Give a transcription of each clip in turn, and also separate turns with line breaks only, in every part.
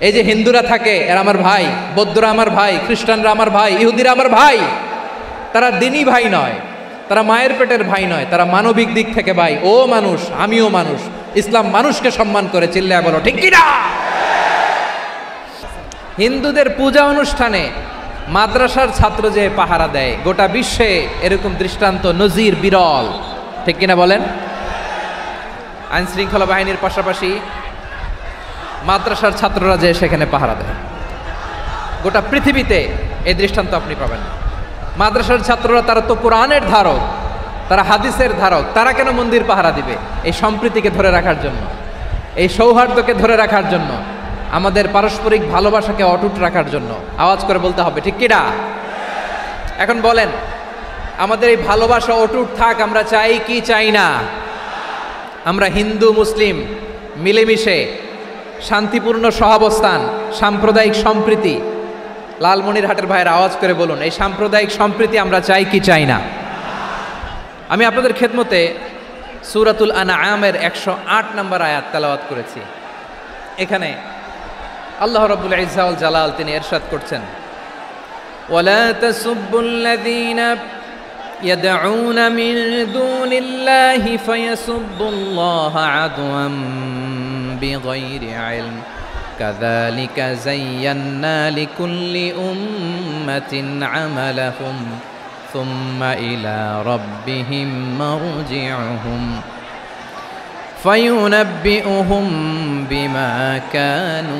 এই যে হিন্দুরা থাকে এরা আমার ভাই, বৌদ্ধরা আমার ভাই, খ্রিস্টানরা আমার ভাই, ইহুদিরা আমার ভাই, তারা দিনই ভাই নয়, তারা মায়ের পেটের ভাই নয়, তারা মানবিক দিক থেকে ভাই। ও মানুষ, আমিও মানুষ, ইসলাম মানুষকে সম্মান করে, চিল্লায় বলো ঠিক কিনা। হিন্দুদের পূজা অনুষ্ঠানে মাদ্রাসার ছাত্র যে পাহারা দেয়, গোটা বিশ্বে এরকম দৃষ্টান্ত নজির বিরল, ঠিক কিনা বলেন। আইন শৃঙ্খলা বাহিনীর পাশাপাশি মাদ্রাসার ছাত্ররা যে সেখানে পাহারা দেয়, গোটা পৃথিবীতে এই দৃষ্টান্ত আপনি পাবেন না। মাদ্রাসার ছাত্ররা তারা তো কোরআনের ধারক, তারা হাদিসের ধারক, তারা কেন মন্দির পাহারা দিবে? এই সম্প্রীতিকে ধরে রাখার জন্য, এই সৌহার্দ্যকে ধরে রাখার জন্য, আমাদের পারস্পরিক ভালোবাসাকে অটুট রাখার জন্য। আওয়াজ করে বলতে হবে ঠিক কিনা। এখন বলেন, আমাদের এই ভালোবাসা অটুট থাক আমরা চাই কি চাই না? আমরা হিন্দু মুসলিম মিলেমিশে শান্তিপূর্ণ সহাবস্থান, সাম্প্রদায়িক সম্প্রীতি, লালমনিরহাটের ভাইয়ের আওয়াজ করে বলুন, এই সাম্প্রদায়িক সম্প্রীতি আমরা চাই কি চাই না? আমি আপনাদের খেদমতে সূরাতুল আনআমের 108 নম্বর আয়াত তেলাওয়াত করেছি। এখানে আল্লাহ রাব্বুল ইজ্জা ওয়াল জালাল তিনি ইরশাদ করছেন, ওয়ালা তাসুব্বুল্লাযীনা ইয়াদউনা মিন দুনিল্লাহি ফায়াসুব্বুল্লাহা আদওয়াম বিগাইরি ইলম কাযালিকা যায়্যান্না লিকুল্লি উম্মাতিন আমালাহুম সুম্মা ইলা রাব্বিহিম মারজিউহুম ফায়ুনাব্বিউহুম বিমা কানু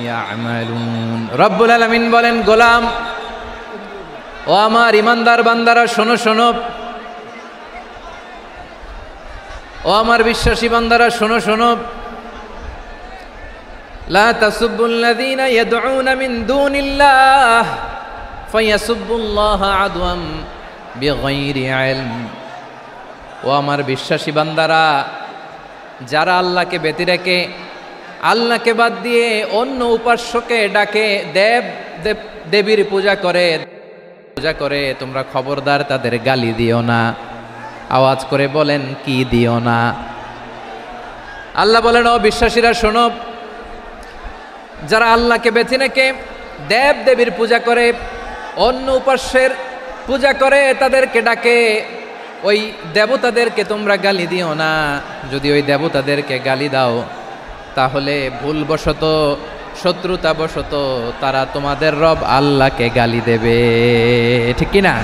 ইয়ামালুন। রব্বুল আলামিন বলেন, গোলাম ও আমার ইমানদার বান্দারা শোনো শোনো, ও আমার বিশ্বাসী বান্দারা শোনো শোনো, লা তাসুব্বুল্লাযীনা ইয়াদউনা মিন দুনিল্লাহ ফায়াসুব্বুল্লাহা আদওয়াম বিগাইরি ইলম। ও আমার বিশ্বাসী বান্দারা, যারা আল্লাহকে ব্যতি রেখে, আল্লাহকে বাদ দিয়ে অন্য উপাস্যকে ডাকে, দেবীর পূজা করে, তোমরা খবরদার তাদের গালি দিও না। আওয়াজ করে বলেন কি দিও না? আল্লাহ বলেন, ও বিশ্বাসীরা শোনো, যারা আল্লাহকে বেছে রেখে দেবীর পূজা করে, অন্য উপাস্যের পূজা করে, তাদেরকে ডাকে, ওই দেবতাদেরকে তোমরা গালি দিও না। যদি ওই দেবতাদেরকে গালি দাও তাহলে ভুলবশত, শত্রুতাবশত তারা তোমাদের রব আল্লাহকে গালি দেবে, ঠিক কিনা?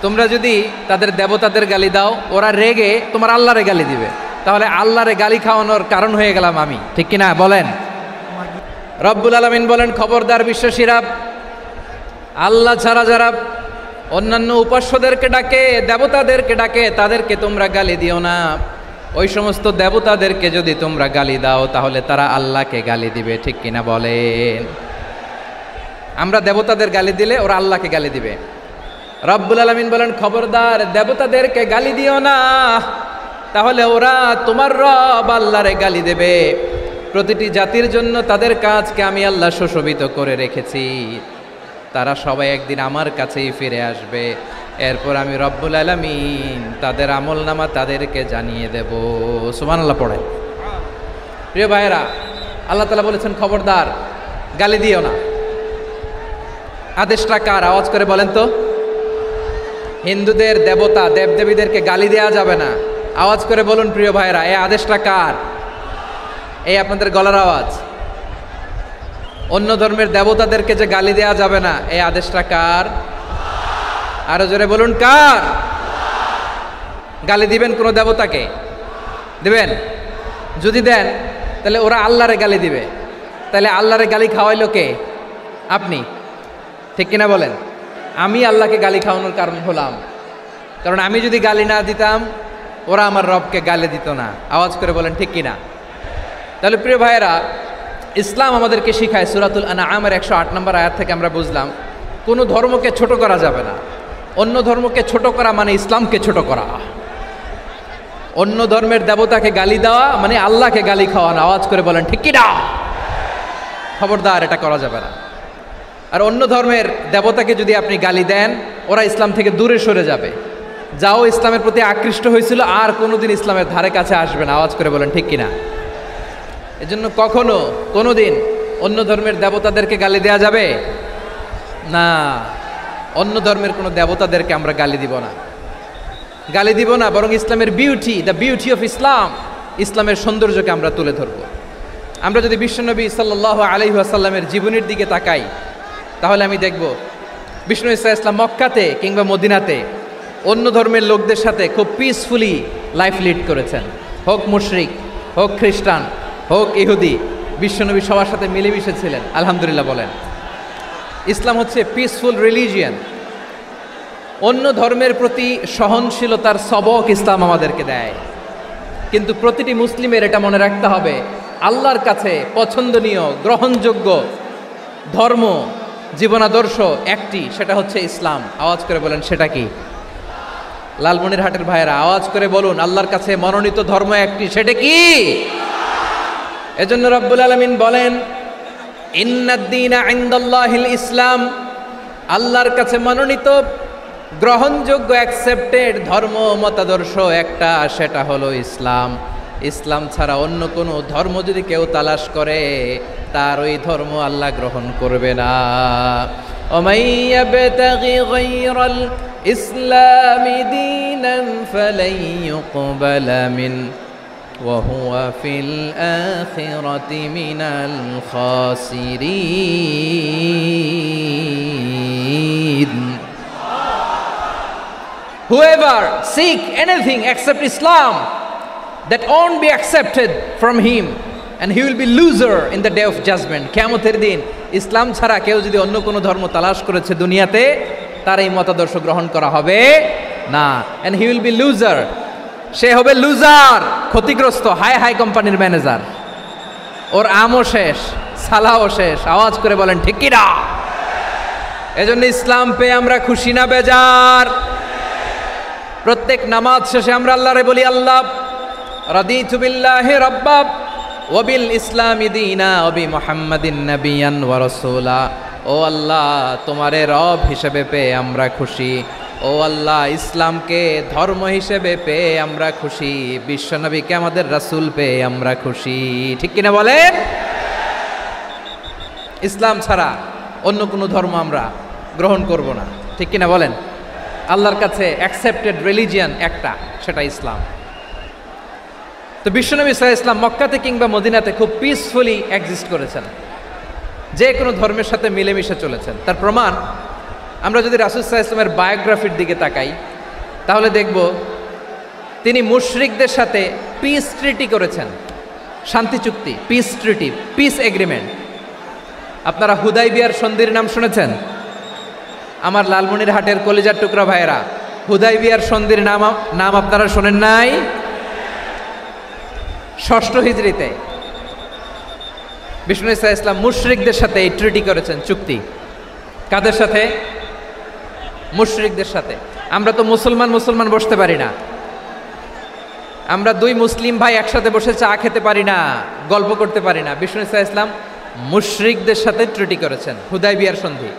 তোমরা যদি তাদের দেবতাদের গালি দাও, ওরা রেগে তোমার আল্লাহরে গালি দিবে, তাহলে আল্লাহরে গালি খাওয়ানোর কারণ হয়ে গেলাম আমি, ঠিক কিনা বলেন। রব্বুল আলামিন বলেন, খবরদার বিশ্বাসীরা, আল্লাহ ছাড়া যারা অন্যান্য উপাস্যদেরকে ডাকে, দেবতাদেরকে ডাকে, তাদেরকে তোমরা গালি দিও না। ওই সমস্ত দেবতাদেরকে যদি তোমরা গালি দাও তাহলে তারা আল্লাহকে গালি দিবে, ঠিক কিনা বলেন। আমরা দেবতাদের গালি দিলে ওরা আল্লাহকে গালি দিবে। রব্বুল আলামিন বলেন, খবরদার দেবতাদেরকে গালি দিও না, তাহলে ওরা তোমার রব আল্লাহরে গালি দেবে। প্রতিটি জাতির জন্য তাদের কাজকে আমি আল্লাহ সুশোভিত করে রেখেছি, তারা সবাই একদিন আমার কাছেই ফিরে আসবে। এরপর আমি রব্বুল আলামিন তাদের আমলনামা তাদেরকে জানিয়ে দেব। সুবহানাল্লাহ পড়ে। প্রিয় ভাইয়েরা, আল্লাহ তাআলা বলেছেন খবরদার গালি দিও না। আদেশটা কার? আওয়াজ করে বলেন তো। হিন্দুদের দেবতা দেবদেবীদেরকে গালি দেওয়া যাবে না। আওয়াজ করে বলুন প্রিয় ভাইয়েরা, এই আদেশটা কার? এই আপনাদের গলার আওয়াজ। অন্য ধর্মের দেবতাদেরকে যে গালি দেওয়া যাবে না, এই আদেশটা কার? আরো জোরে বলুন, কার? গালি দিবেন কোন দেবতাকে? দিবেন? যদি দেন তাহলে ওরা আল্লাহরে গালি দিবে, তাহলে আল্লাহরে গালি খাওয়াইলো কে? আপনি, ঠিক কিনা বলেন। আমি আল্লাহকে গালি খাওয়ানোর কারণ হলাম, কারণ আমি যদি গালি না দিতাম ওরা আমার রবকে গালি দিত না। আওয়াজ করে বলেন ঠিক কিনা। তাহলে প্রিয় ভাইয়েরা, ইসলাম আমাদেরকে শিখায়, সূরাতুল আনআমের 108 নম্বর আয়াত থেকে আমরা বুঝলাম কোনো ধর্মকে ছোট করা যাবে না। অন্য ধর্মকে ছোট করা মানে ইসলামকে ছোট করা। অন্য ধর্মের দেবতাকে গালি দেওয়া মানে আল্লাহকে গালি খাওয়ানো। আওয়াজ করে বলেন ঠিক কিনা। খবরদার, এটা করা যাবে না। আর অন্য ধর্মের দেবতাকে যদি আপনি গালি দেন, ওরা ইসলাম থেকে দূরে সরে যাবে। যাও ইসলামের প্রতি আকৃষ্ট হয়েছিল আর কোনোদিন ইসলামের ধারে কাছে আসবে না। আওয়াজ করে বলেন ঠিক কিনা। এজন্য কখনো কোনোদিন অন্য ধর্মের দেবতাদেরকে গালি দেয়া যাবে না। অন্য ধর্মের কোনো দেবতাদেরকে আমরা গালি দিব না, গালি দিব না, বরং ইসলামের beauty, the beauty of Islam, ইসলামের সৌন্দর্যকে আমরা তুলে ধরব। আমরা যদি বিশ্বনবী সাল্লাল্লাহু আলাইহি ওয়াসাল্লামের জীবনের দিকে তাকাই, তাহলে আমি দেখব বিষ্ণু ইসলাম মক্কাতে কিংবা মদিনাতে অন্য ধর্মের লোকদের সাথে খুব পিসফুলি লাইফ লিড করেছেন। হোক মুশরিক, হোক খ্রিস্টান, হোক ইহুদি, বিশ্বনবী সবার সাথে মিলেমিশে ছিলেন। আলহামদুলিল্লাহ বলেন। ইসলাম হচ্ছে পিসফুল রিলিজিয়ান। অন্য ধর্মের প্রতি সহনশীলতার সবক ইসলাম আমাদেরকে দেয়, কিন্তু প্রতিটি মুসলিমের এটা মনে রাখতে হবে, আল্লাহর কাছে পছন্দনীয় গ্রহণযোগ্য ধর্ম জীবনাদর্শ একটি, সেটা হচ্ছে ইসলাম। আওয়াজ করে বলেন, সেটা কি? লালমনিরহাটের ভাইয়েরা আওয়াজ করে বলুন, আল্লাহর কাছে মনোনীত ধর্ম একটি, সেটা কি? এজন্য রব্বুল আলামিন বলেন, ইন্নাদ-দীনা ইনদাল্লাহিল ইসলাম, আল্লাহর কাছে মনোনীত গ্রহণযোগ্য অ্যাকসেপ্টেড ধর্ম মতাদর্শ একটা, সেটা হলো ইসলাম। ইসলাম ছাড়া অন্য কোনো ধর্ম যদি কেউ তালাশ করে, তার ওই ধর্ম আল্লাহ গ্রহণ করবে না। ওমাই ইয়াবতাগি গায়রাল ইসলামি দীনান ফালাই ইউকবালা মিন ওয়া হুয়া ফিল আখিরাতি মিনাল খাসিরিন। Whoever seek anything except Islam, that won't be accepted from him, and he will be loser in the day of judgment. কিয়ামতের দিন ইসলাম ছাড়া কেউ যদি অন্য কোনো ধর্ম তালাশ করেছে দুনিয়াতে, তার এই মতাদর্শ গ্রহণ করা হবে না, and he will be loser, সে হবে লুজার, ক্ষতিগ্রস্ত। হাই হাই কোম্পানির ম্যানেজার, ওর আমও শেষ, সালাও শেষ। আওয়াজ করে বলেন ঠিক কি না? এজন্য ইসলাম পেয়ে আমরা খুশি না বেজার? প্রত্যেক নামাজ শেষে আমরা আল্লাহরে বলি, আল্লাহ রাদিতু বিল্লাহি রাব্বা ওয়া বিল ইসলামি দীনা ওয়া বি মুহাম্মাদিন নাবিয়ান ওয়া রাসূলা। ও আল্লাহ, তোমারে রব হিসেবে পেয়ে আমরা খুশি। ও আল্লাহ, ইসলামকে ধর্ম হিসেবে পেয়ে আমরা খুশি। বিশ্বনবীকে আমাদের রাসূল পেয়ে আমরা খুশি। ঠিক কিনা বলেন? ইসলাম ছাড়া অন্য কোনো ধর্ম আমরা গ্রহণ করব না। ঠিক কিনা বলেন? আল্লাহর কাছে অ্যাকসেপ্টেড রিলিজিয়ান একটা, সেটা ইসলাম। তো বিশ্বনবী সাল্লাল্লাহু আলাইহি ওয়াসাল্লাম মক্কাতে কিংবা মদিনাতে খুব পিসফুলি এক্সিস্ট করেছেন, যে কোনো ধর্মের সাথে মিলেমিশে চলেছেন। তার প্রমাণ আমরা যদি রাসূল সাল্লাল্লাহু আলাইহি ওয়াসাল্লামের বায়োগ্রাফির দিকে তাকাই, তাহলে দেখব তিনি মুশরিকদের সাথে পিস ট্রিটি করেছেন, শান্তি চুক্তি, পিস ট্রিটি, পিস এগ্রিমেন্ট। আপনারা হুদাইবিয়ার সন্ধির নাম শুনেছেন? আমার লালমনিরহাটের কলিজার টুকরা ভাইয়েরা, হুদাইবিয়ার সন্ধির নাম আপনারা শোনেন নাই? ৬ষ্ঠ হিজরিতে বিষ্ণু ঈসা ইসলাম মুশরিকদের সাথে এই ট্রিটি করেছেন, চুক্তি। কাদের সাথে? মুশরিকদের সাথে। আমরা তো মুসলমান বসতে পারি না, আমরা দুই মুসলিম ভাই একসাথে বসে চা খেতে পারি না, গল্প করতে পারি না। বিষ্ণু ঈসা ইসলাম মুশরিকদের সাথে ট্রিটি করেছেন, হুদাইবিয়ার সন্ধি।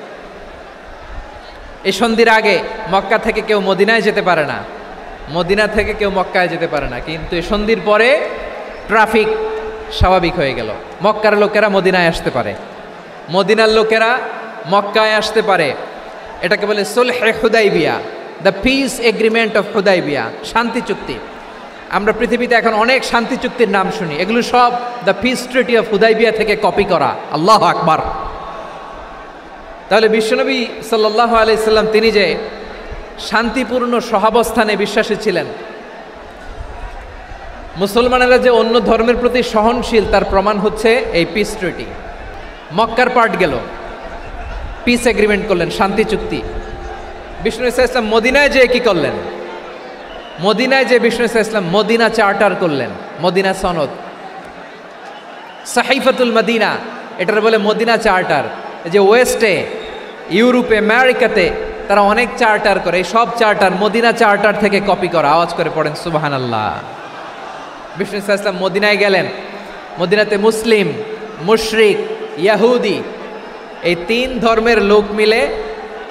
এই সন্ধির আগে মক্কা থেকে কেউ মদিনায় যেতে পারে না, মদিনা থেকে কেউ মক্কায় যেতে পারে না। কিন্তু এই সন্ধির পরে ট্রাফিক স্বাভাবিক হয়ে গেল, মক্কার লোকেরা মদিনায় আসতে পারে, মদিনার লোকেরা মক্কায় আসতে পারে। এটাকে বলে সুলহে হুদাইবিয়া, the peace agreement of Hudaibiya, শান্তি চুক্তি। আমরা পৃথিবীতে এখন অনেক শান্তি চুক্তির নাম শুনি, এগুলো সব the piece treaty of Hudaibiya থেকে কপি করা। আল্লাহু আকবার। তাহলে বিশ্বনবী সাল্লাল্লাহু আলাইহি সাল্লাম তিনি যে শান্তিপূর্ণ সহাবস্থানে বিশ্বাসী ছিলেন, মুসলমানেরা যে অন্য ধর্মের প্রতি সহনশীল, তার প্রমাণ হচ্ছে এই পিস ট্রিটি। মক্কার পার্ট গেল, পিস এগ্রিমেন্ট করলেন, শান্তি চুক্তি। বিষ্ণু ঈসা ইসলাম মদিনায় যেয়ে কি করলেন? মদিনায় যে বিষ্ণু ঈসা ইসলাম মদিনা চার্টার করলেন, মদিনা সনদ, সাহিফাতুল মদিনা, এটার বলে মদিনা চার্টার। যে ওয়েস্টে, ইউরোপে, আমেরিকাতে তারা অনেক চার্টার করে, এই সব চার্টার মদিনা চার্টার থেকে কপি করা। আওয়াজ করে পড়েন সুবহানাল্লাহ। বিষ্ণু ঈসা ইসলাম মদিনায় গেলেন, মদিনাতে মুসলিম, মুশরিক, ইয়াহুদি, এই তিন ধর্মের লোক মিলে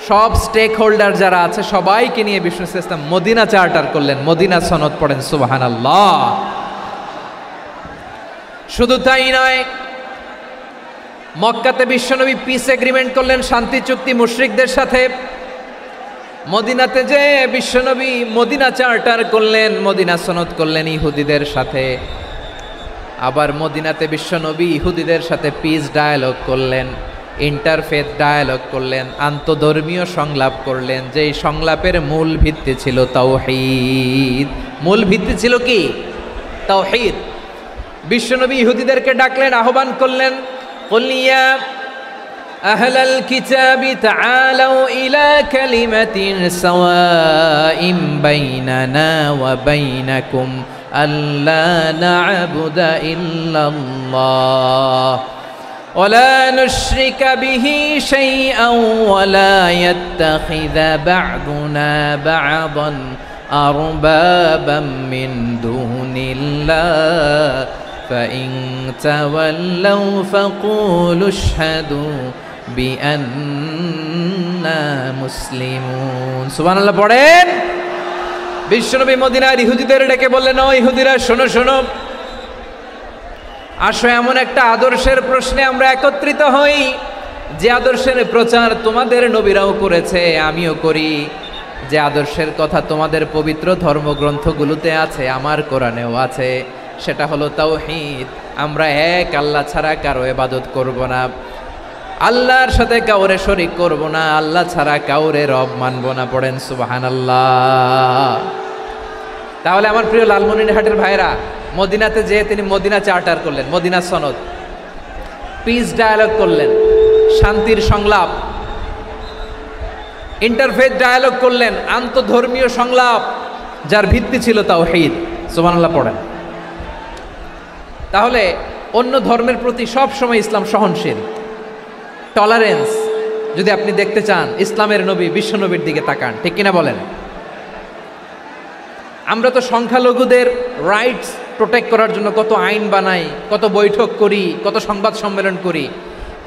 সব স্টেক হোল্ডার যারা আছে সবাইকে নিয়ে বিষ্ণু ঈসা ইসলাম মদিনা চার্টার করলেন, মদিনা সনদ। পড়েন সুবহানাল্লাহ। শুধু তাই নয়, মক্কাতে বিশ্বনবী পিস এগ্রিমেন্ট করলেন, শান্তি চুক্তি মুশরিকদের সাথে। মদিনাতে যে বিশ্বনবী মদিনা চার্টার করলেন, মদিনা সনদ করলেন ইহুদিদের সাথে। আবার মদিনাতে বিশ্বনবী ইহুদিদের সাথে পিস ডায়ালগ করলেন, ইন্টারফেথ ডায়ালগ করলেন, আন্তধর্মীয় সংলাপ করলেন, যেই সংলাপের মূল ভিত্তি ছিল তাওহীদ। মূল ভিত্তি ছিল কি? তাওহীদ। বিশ্বনবী ইহুদিদেরকে ডাকলেন, আহ্বান করলেন, কুল ইয়া আহলাল কিতাবি তাআলাউ ইলা কালিমাতিন সাওয়াইন বাইনানা ওয়া বাইনাকুম আল্লা না'বুদা ইল্লাল্লাহ ওয়া লা নুশরিকা বিহি শাইআন ওয়া লা ইয়াত্তাখিযা বা'দুনা বা'দান আরবাবাম মিন দুনিল্লাহ فإن تولوا فقولوا اشهدوا بأننا مسلمون। সুবহানাল্লাহ পড়েন। বিশ্বনবী মদিনার ইহুদিদের ডেকে বললেন, ও ইহুদিরা শোনো শোনো, আসো এমন একটা আদর্শের প্রশ্নে আমরা একত্রিত হই যে আদর্শের প্রচার তোমাদের নবীরাও করেছে, আমিও করি, যে আদর্শের কথা তোমাদের পবিত্র ধর্মগ্রন্থগুলোতে আছে, আমার কোরআনেও আছে। সেটা হলো তাওহীদ। আমরা এক আল্লাহ ছাড়া কারো ইবাদত করব না, আল্লাহর সাথে কাউরে শরীক করব না, আল্লাহ ছাড়া কাউরে রব মানব না। পড়েন সুবহানাল্লাহ। তাহলে আমার প্রিয় লালমনিরহাটের ভাইরা, মদিনাতে যেয়ে তিনি মদিনা চার্টার করলেন, মদিনা সনদ, পিস ডায়ালগ করলেন, শান্তির সংলাপ, ইন্টারফেথ ডায়ালগ করলেন, আন্তধর্মীয় সংলাপ, যার ভিত্তি ছিল তাওহীদ। সুবহানাল্লাহ পড়েন। তাহলে অন্য ধর্মের প্রতি সব সময় ইসলাম সহনশীল, টলারেন্স। যদি আপনি দেখতে চান ইসলামের নবী বিশ্বনবীর দিকে তাকান, ঠিক কিনা বলেন? আমরা তো সংখ্যালঘুদের রাইটস প্রোটেক্ট করার জন্য কত আইন বানাই, কত বৈঠক করি, কত সংবাদ সম্মেলন করি।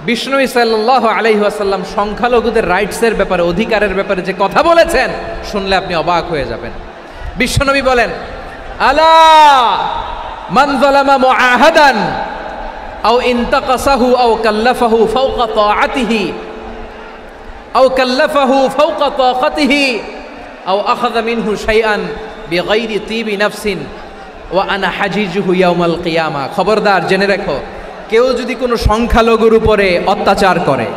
বিশ্বনবী সাল্লাল্লাহু আলাইহি ওয়াসাল্লাম সংখ্যালঘুদের রাইটসের ব্যাপারে, অধিকারের ব্যাপারে যে কথা বলেছেন, শুনলে আপনি অবাক হয়ে যাবেন। বিশ্বনবী বলেন, আলা মান যালামা মুআহাদান আও ইনতাকাসাহু আও কাল্লাফাহু ফাওকা তাআতিহি আও কাল্লাফাহু ফাওকা তাকাতিহি আও আখাযা মিনহু শাইআন বিগাইরি তিবি নাফসিন ওয়া আনা হাজিজুহু ইয়াউমাল কিয়ামা। খবরদার, জেনে রাখো, কেউ যদি কোনো সংখ্যালঘুর উপরে অত্যাচার করে,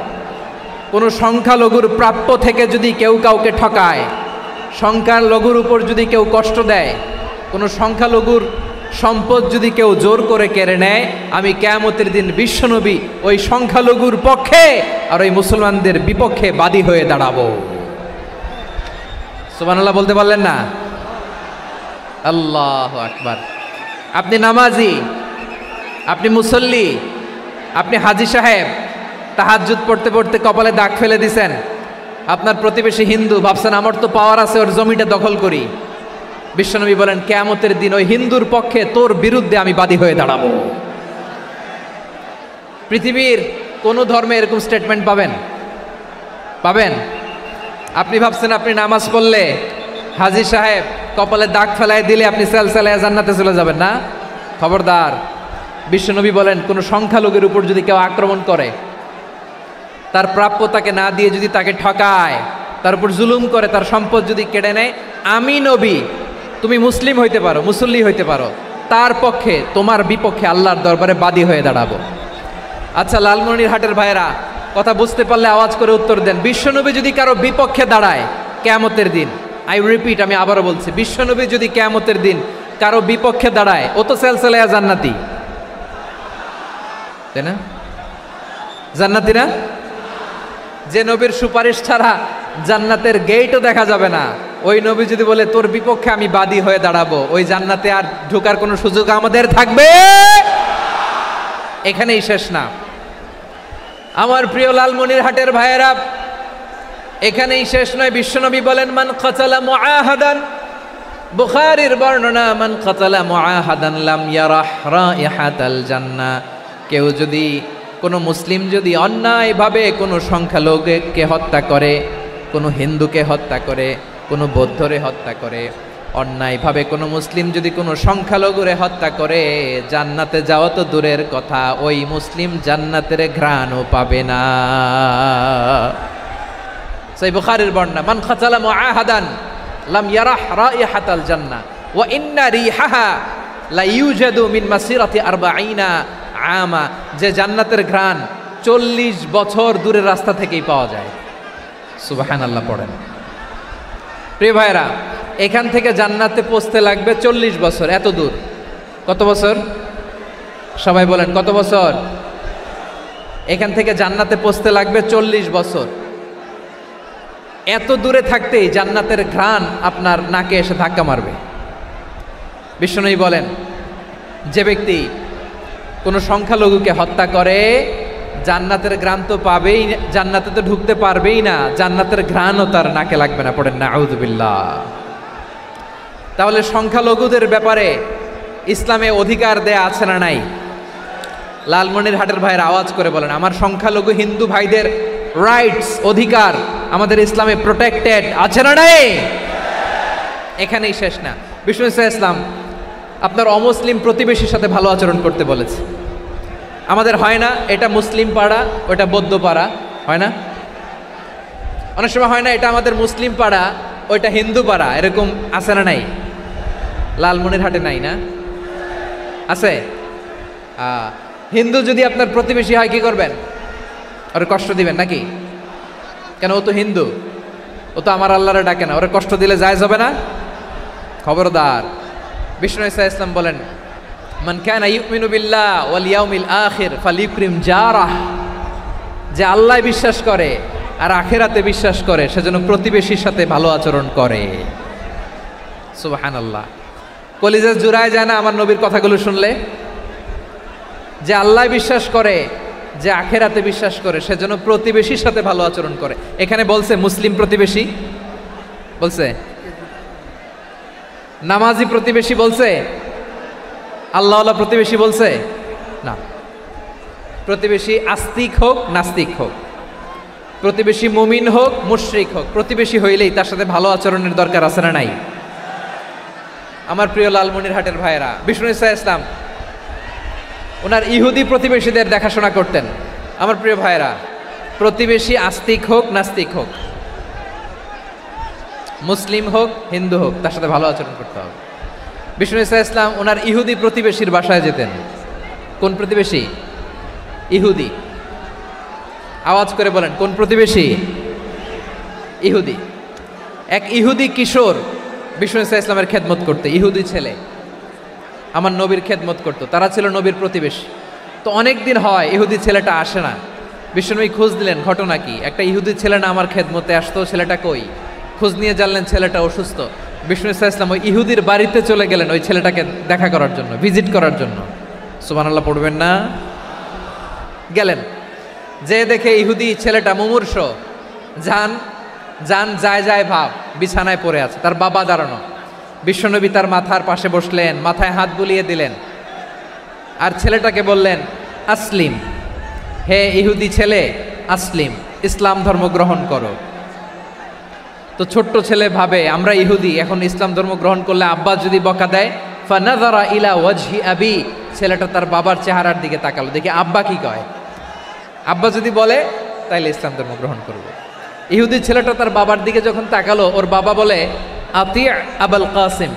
কোনো সংখ্যালঘুর প্রাপ্য থেকে যদি কেউ কাউকে ঠকায়, সংখ্যালঘুর উপর যদি কেউ কষ্ট দেয়, কোনো সংখ্যালঘুর সম্পদ যদি কেউ জোর করে কেড়ে নেয়, আমি কিয়ামতের দিন বিশ্বনবী ওই সংখ্যালঘুর পক্ষে আর ওই মুসলমানদের বিপক্ষে বাদী হয়ে দাঁড়াবো। সুবহানাল্লাহ বলতে পারলেন না? আল্লাহু আকবার। আপনি নামাজি, আপনি মুসল্লি, আপনি হাজী সাহেব, তাহাজ্জুদ পড়তে পড়তে কপালে দাগ ফেলে দিছেন, আপনার প্রতিবেশী হিন্দু, ভাবছেন আমার তো পাওয়ার আছে, ওর জমিটা দখল করি। বিশ্বনবী বলেন, কিয়ামতের দিন ওই হিন্দুর পক্ষে তোর বিরুদ্ধে আমি বাদী হয়ে দাঁড়াবো। পৃথিবীর কোন ধর্মে এরকম স্টেটমেন্ট পাবেন? পাবেন? আপনি ভাবছেন আপনি নামাজ পড়লে হাজী সাহেব কপালে দাগ ফেলায় দিলে আপনি সেলসেলায় জান্নাতে চলে যাবেন না? খবরদার। বিশ্বনবী বলেন, কোন সংখ্যালঘুর উপর যদি কেউ আক্রমণ করে, তার প্রাপ্য তাকে না দিয়ে যদি তাকে ঠকায়, তার উপর জুলুম করে, তার সম্পদ যদি কেড়ে নেয়, আমি নবী, তুমি মুসলিম হইতে পারো, মুসল্লি হইতে পারো, তার পক্ষে, তোমার বিপক্ষে আল্লাহর দরবারে বাদী হয়ে দাঁড়াবো। আচ্ছা লালমনিরহাটের ভাইরা, কথা বুঝতে পারলে আওয়াজ করে উত্তর দেন। বিশ্বনবী যদি কারো বিপক্ষে দাঁড়ায় কিয়ামতের দিন, আই রিপিট, আমি আবারও বলছি, বিশ্বনবী যদি কিয়ামতের দিন কারো বিপক্ষে দাঁড়ায়, ও তো সেলসেলায়া জান্নাতি, তাই না? জান্নাতি না? যে নবীর সুপারিশ ছাড়া জান্নাতের গেটও দেখা যাবে না, ওই নবী যদি বলে তোর বিপক্ষে আমি বাদী হয়ে দাঁড়াবো, ওই জান্নাতে আর ঢোকার কোনো সুযোগ আমাদের থাকবে? এখানেই শেষ না আমার প্রিয় লালমনিরহাটের ভাইয়েরা, এখানেই শেষ নয়। বিশ্বনবী বলেন, মান কাতালা মুআহাদান, বুখারীর বর্ণনা, মান কাতালা মুআহাদান লাম ইয়ারাহ রাইহাতাল জান্নাহ। কেউ যদি, কোনো মুসলিম যদি অন্যায়ভাবে কোনো সংখ্যালঘুকে হত্যা করে, কোনো হিন্দুকে হত্যা করে, কোনো বৌদ্ধরে হত্যা করে, অন্যায়ভাবে কোনো মুসলিম যদি কোনো সংখ্যালঘুরে হত্যা করে জান্নাতে যাওয়া তো দূরের কথা, ওই মুসলিম জান্নাতের ঘ্রাণও পাবে না। সহিহ বুখারীর বর্ণনা, মান খাতালা মুআহাদান লাম ইয়ারাহ রাইহাতাল জান্নাহ ওয়া ইন্না রিহাহা লা ইউজাদু মিন মাসিরাতি 40 আমা, যে জান্নাতের ঘ্রাণ 40 বছর দূরের রাস্তা থেকেই পাওয়া যায়। সুবহানাল্লাহ পড়েন। প্রিয় ভাইরা, এখান থেকে জান্নাতে পৌঁছতে লাগবে 40 বছর। এত দূর, কত বছর? সবাই বলেন কত বছর? এখান থেকে জান্নাতে পৌঁছতে লাগবে 40 বছর। এত দূরে থাকতেই জান্নাতের ঘ্রাণ আপনার নাকে এসে ধাক্কা মারবে। বিষ্ণুই বলেন, যে ব্যক্তি কোনো সংখ্যালঘুকে হত্যা করে জান্নাতের ঘ্রাণ তো পাবেই, জান্নাতে তো ঢুকতে পারবেই না, জান্নাতের ঘ্রাণও তার নাকে লাগবে না। পড়েন নাউযুবিল্লাহ। তাহলে সংখ্যালঘুদের ব্যাপারে ইসলামে অধিকার দেয়া আছে না নাই? লালমনিরহাটের ভাইয়ের আওয়াজ করে বলেন, আমার সংখ্যালঘু হিন্দু ভাইদের রাইটস, অধিকার আমাদের ইসলামে প্রোটেক্টেড আছে না নাই? এখানেই শেষ না। বিষ্ণু ইসলাম আপনার অমুসলিম প্রতিবেশীর সাথে ভালো আচরণ করতে বলেছে। আমাদের হয় না এটা মুসলিম পাড়া ওটা বৌদ্ধ পাড়া, হয় না? অনেক সময় হয় না এটা আমাদের মুসলিম পাড়া ওইটা হিন্দু পাড়া, এরকম আছে না নাই? লালমনিরহাটে নাই না? আছে? হিন্দু যদি আপনার প্রতিবেশী হয় কি করবেন? ওরে কষ্ট দিবেন নাকি? কেন, ও তো হিন্দু, ও তো আমার আল্লাহরে ডাকে না, ওরে কষ্ট দিলে জায়েজ হবে না? খবরদার। বিষ্ণু ইসলাম বলেন, মান কানা ইউমিনু বিল্লাহ ওয়াল ইয়াউমিল আখির ফালিউকরিম জারাহ, যে আল্লাহ বিশ্বাস করে আর আখিরাতে বিশ্বাস করে সেজন্য প্রতিবেশীর সাথে ভালো আচরণ করে। সুবহানাল্লাহ। কলিজা জুড়ায় যায় না আমার নবীর কথাগুলো শুনলে? যে আল্লাহ বিশ্বাস করে, যে আখিরাতে বিশ্বাস করে সেজন্য প্রতিবেশীর সাথে ভালো আচরণ করে। এখানে বলছে মুসলিম প্রতিবেশী বলছে, নামাজি প্রতিবেশী বলছে, আল্লাহওয়ালা প্রতিবেশী বলছে না। প্রতিবেশী আস্তিক হোক নাস্তিক হোক, প্রতিবেশী মুমিন হোক মুশরিক হোক, প্রতিবেশী হইলেই তার সাথে ভালো আচরণের দরকার আছে না নাই? আমার প্রিয় লালমনিরহাটের ভাইয়েরা, বিষ্ণু ইসলাম ওনার ইহুদি প্রতিবেশীদের দেখাশোনা করতেন। আমার প্রিয় ভাইয়েরা, প্রতিবেশী আস্তিক হোক নাস্তিক হোক, মুসলিম হোক হিন্দু হোক, তার সাথে ভালো আচরণ করতে হবে। বিষ্ণু ইসলাম ওনার ইহুদি প্রতিবেশীর বাসায় যেতেন। কোন প্রতিবেশী? ইহুদি। আওয়াজ করে বলেন কোন প্রতিবেশী? ইহুদি। এক ইহুদি কিশোর বিষ্ণু ইসলামের খেদমত করতে, ইহুদি ছেলে আমার নবীর খেদমত করতো, তারা ছিল নবীর প্রতিবেশী। তো অনেক দিন হয় ইহুদি ছেলেটা আসে না। বিষ্ণুনবী খোঁজ দিলেন, ঘটনা কি? একটা ইহুদি ছেলে না আমার খেদমতে আসতো, ছেলেটা কই? খোঁজ নিয়ে জানলেন ছেলেটা অসুস্থ। বিষ্ণু ইসলাম ওই ইহুদির বাড়িতে চলে গেলেন ওই ছেলেটাকে দেখা করার জন্য, ভিজিট করার জন্য। সুবহানাল্লাহ পড়বেন না? গেলেন, যে দেখে ইহুদি ছেলেটা মুমূর্ষ, জান যায় যায় ভাব, বিছানায় পড়ে আছে, তার বাবা দাঁড়ানো। বিশ্বনবী তার মাথার পাশে বসলেন, মাথায় হাত বুলিয়ে দিলেন, আর ছেলেটাকে বললেন আসলিম, হে ইহুদি ছেলে আসলিম, ইসলাম ধর্ম গ্রহণ করো। তো ছোট্ট ছেলে ভাবে আমরা ইহুদি, এখন ইসলাম ধর্ম গ্রহণ করলে আব্বা যদি বকা দেয়, ফানাযারা ইলা ওয়াজহি আবি, ছেলেটা তার বাবার চেহারার দিকে তাকালো, দেখি আব্বা কি কয়। আব্বা যদি বলে তাইলে ইসলাম ধর্ম গ্রহণ করবে। ইহুদি ছেলেটা তার বাবার দিকে যখন তাকালো, ওর বাবা বলে আতি আবুল কাসিম,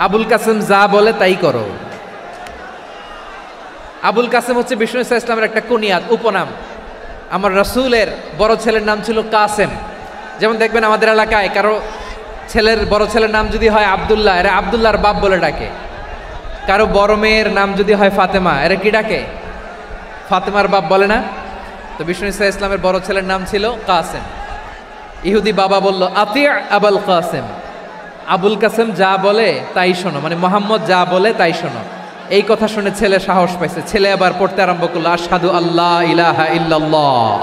আবুল কাসিম যা বলে তাই করো। আবুল কাসিম হচ্ছে বিষ্ণু ইসলামের একটা কুনিয়াত, উপনাম। আমার রাসূলের বড় ছেলের নাম ছিল কাসেম। যেমন দেখবেন আমাদের এলাকায় কারো ছেলের বড় ছেলের নাম যদি হয় আব্দুল্লাহ, এরা আব্দুল্লাহর বাপ বলে ডাকে। কারো বড় মেয়ের নাম যদি হয় ফাতেমা, এরা কি ডাকে? ফাতেমার বাপ বলে না? তো বিষ্ণু ইসলামের বড় ছেলের নাম ছিল কাসেম। ইহুদি বাবা বলল আতি আবুল কাসেম, আবুল কাসেম যা বলে তাই শোনো, মানে মোহাম্মদ যা বলে তাই শোনো। এই কথা শুনে ছেলে সাহস পাইছে, ছেলে আবার পড়তে আরম্ভ করলো আশহাদু আল্লাহ ইলাহা ইল্লাল্লাহ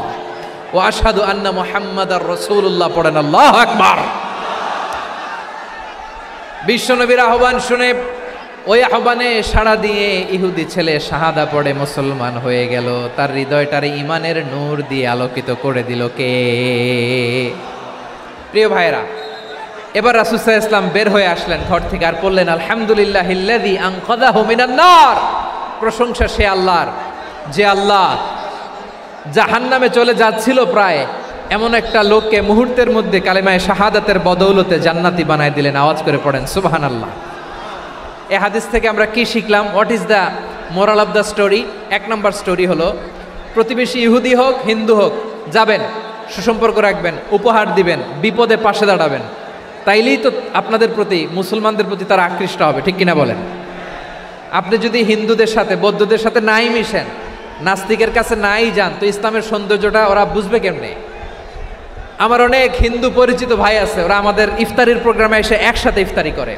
ওয়া আশহাদু আন্না মুহাম্মাদার রাসূলুল্লাহ। পড়েন আল্লাহু আকবার। বিশ্বনবীর আহ্বান শুনে ওই আহ্বানে সাড়া দিয়ে ইহুদি ছেলে শাহাদা পড়ে মুসলমান হয়ে গেল। তার হৃদয়টারে ইমানের নূর দিয়ে আলোকিত করে দিল কে? প্রিয় ভাইরা, এবার রাসূল সাল্লাল্লাহু আলাইহি ওয়াসাল্লাম বের হয়ে আসলেন ঘর থেকে আর বললেন, আলহামদুলিল্লাহিল্লাযী আনকাযাহু মিনান নার। প্রশংসা সে আল্লাহর, যে আল্লাহ জাহান্নামে চলে যাচ্ছিল প্রায় এমন একটা লোককে মুহূর্তের মধ্যে কালেমায়ে শাহাদাতের বদৌলতে জান্নাতি বানায় দিলেন। আওয়াজ করে পড়েন সুবহানাল্লাহ। এই হাদিস থেকে আমরা কি শিখলাম? What is the moral of the story? এক নম্বর স্টোরি হলো, প্রতিবেশী ইহুদি হোক হিন্দু হোক, যাবেন, সুসম্পর্ক রাখবেন, উপহার দিবেন, বিপদে পাশে দাঁড়াবেন, তাইলেই তো আপনাদের প্রতি, মুসলমানদের প্রতি তারা আকৃষ্ট হবে, ঠিক কিনা বলেন? আপনি যদি হিন্দুদের সাথে বৌদ্ধদের সাথে নাই মিশেন, নাস্তিকের কাছে নাই যান, তো ইসলামের সৌন্দর্যটা ওরা বুঝবে কেমনে? আমার অনেক হিন্দু পরিচিত ভাই আছে, ওরা আমাদের ইফতারির প্রোগ্রামে এসে একসাথে ইফতারি করে।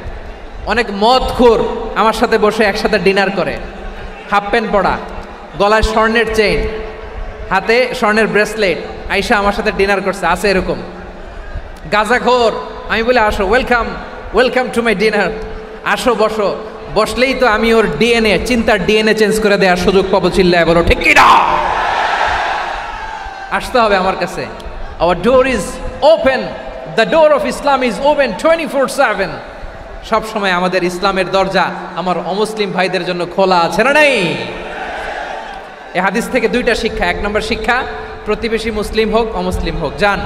অনেক মদখোর আমার সাথে বসে একসাথে ডিনার করে, হাফ প্যান্ট পরা, গলায় স্বর্ণের চেইন, হাতে স্বর্ণের ব্রেসলেট, আইসা আমার সাথে ডিনার করছে, আছে এরকম। গাঁজাখোর, আমি বলি আসো, welcome welcome to my dinner, আসো বসো। বসলেই তো আমি ওর ডিএনএ, চিন্তার ডিএনএ চেঞ্জ করে দেওয়ার সুযোগ পাবো। চিল্লায় বলো ঠিক কিনা? আসতে হবে আমার কাছে। Hour door is open, the door of Islam is open 24/7। সবসময় আমাদের ইসলামের দরজা আমার অমুসলিম ভাইদের জন্য খোলা আছে না নাই? এই হাদিস থেকে দুইটা শিক্ষা। এক নম্বর শিক্ষা, প্রতিবেশী মুসলিম হোক অমুসলিম হোক, যান,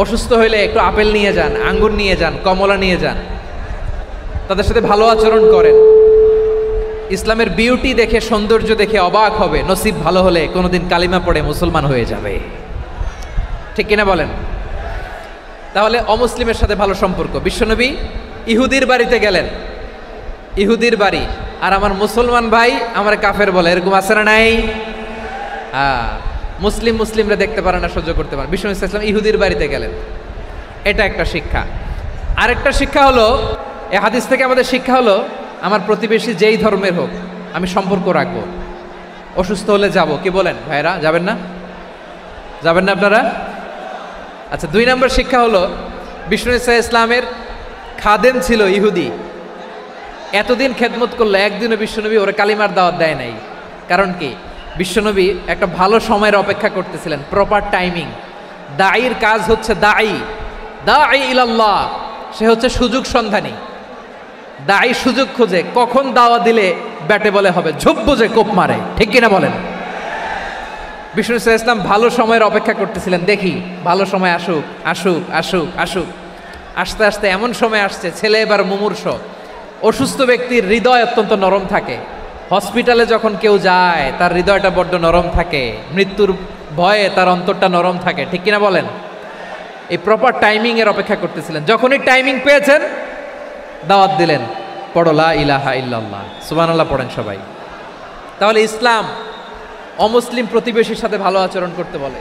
অসুস্থ হইলে একটু আপেল নিয়ে যান, আঙ্গুর নিয়ে যান, কমলা নিয়ে যান, তাদের সাথে ভালো আচরণ করেন। ইসলামের বিউটি দেখে, সৌন্দর্য দেখে অবাক হবে, নসিব ভালো হলে কোনোদিন কালিমা পড়ে মুসলমান হয়ে যাবে, ঠিক কিনা বলেন? তাহলে অমুসলিমের সাথে ভালো সম্পর্ক। বিশ্বনবী ইহুদির বাড়িতে গেলেন, ইহুদির বাড়ি, আর আমার মুসলমান ভাই আমার কাফের বলে, এরকম আছে না নাই? মুসলিমরা দেখতে পারে না, সহ্য করতে পারে। বিশ্বনবী সাল্লাল্লাহু আলাইহি ওয়াসাল্লাম ইহুদির বাড়িতে গেলেন, এটা একটা শিক্ষা। আরেকটা শিক্ষা হলো, এই হাদিস থেকে আমাদের শিক্ষা হলো, আমার প্রতিবেশী যেই ধর্মের হোক আমি সম্পর্ক রাখবো। অসুস্থ হলে যাব, কি বলেন ভাইরা? যাবেন না? যাবেন না আপনারা? আচ্ছা, 2 নম্বর শিক্ষা হলো, বিষ্ণু ইসলামের খাদেম ছিল ইহুদি, এতদিন খেদমত করলো, একদিনও বিশ্বনবী ওরা কালিমার দাওয়াত দেয় নাই। কারণ কি? বিশ্বনবী একটা ভালো সময়ের অপেক্ষা করতেছিলেন, প্রপার টাইমিং। দাঈর কাজ হচ্ছে দাঈ ইলাল্লাহ, সে হচ্ছে সুযোগ সন্ধানী। দাঈ সুযোগ খোঁজে, কখন দাওয়া দিলে ব্যাটে বলে হবে, ঝোপ বুঝে কোপ মারে, ঠিক কিনা বলেন? বিষ্ণু ইসলাম ভালো সময়ের অপেক্ষা করতেছিলেন, দেখি ভালো সময় আসুক আসুক আসুক আসুক। আস্তে আস্তে এমন সময় আসছে, ছেলে এবার মুমূর্ষ, অসুস্থ ব্যক্তির হৃদয় অত্যন্ত নরম থাকে। হসপিটালে যখন কেউ যায় তার হৃদয়টা বড্ড নরম থাকে, মৃত্যুর ভয়ে তার অন্তরটা নরম থাকে, ঠিক কিনা বলেন? এই প্রপার টাইমিং এর অপেক্ষা করতেছিলেন। যখনই টাইমিং পেয়েছেন, দাওয়াত দিলেন, পড়ো লা ইলাহা ইল্লাল্লাহ, সুবহানাল্লাহ পড়েন সবাই। তাহলে ইসলাম অমুসলিম প্রতিবেশীর সাথে ভালো আচরণ করতে বলে।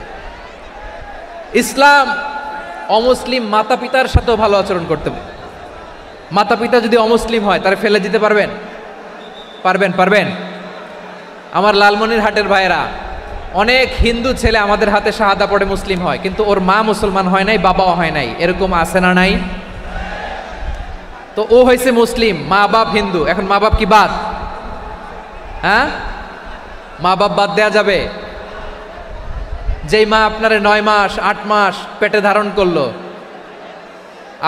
ইসলাম অমুসলিম মাতা পিতার সাথেও ভালো আচরণ করতে বলে। মাতা পিতা যদি অমুসলিম হয়, তারা ফেলে দিতে পারবেন? পারবেন? আমার লালমনিরহাটের ভাইয়েরা, অনেক হিন্দু ছেলে আমাদের হাতে শাহাদা পড়ে মুসলিম হয়, কিন্তু ওর মা মুসলমান হয় নাই, বাবাও হয় নাই, এরকম আছে না নাই? তো ও হয়েছে মুসলিম, মা বাপ হিন্দু, এখন মা বাপ কি বাদ? হ্যাঁ, মা বাপ বাদ দেয়া যাবে? যেই মা আপনারে 9 মাস 8 মাস পেটে ধারণ করলো,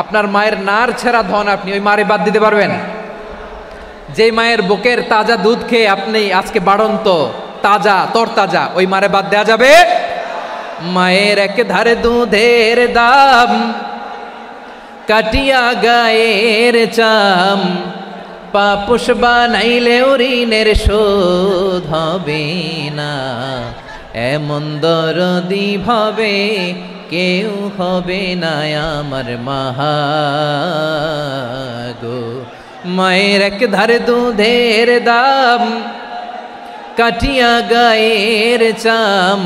আপনার মায়ের নার ছেঁড়া ধন, আপনি ওই মারে বাদ দিতে পারবেন? যেই মায়ের বুকের তাজা দুধ খেয়ে আপনি আজকে বাড়ন্ত তাজা তরতাজা, ওই মারে বাদ দেয়া যাবে? মায়ের এক ধারে দুধের দাম, কাটিয়া গায়ের চাম, পাপুষ বানাইলে ঋণের শোধ হবে না, এমন দরদি ভাবে কেউ হবে না আমার মাগো। মায়ের এক ধারে দুধের দাম, কাটিয়া গায়ের চাম,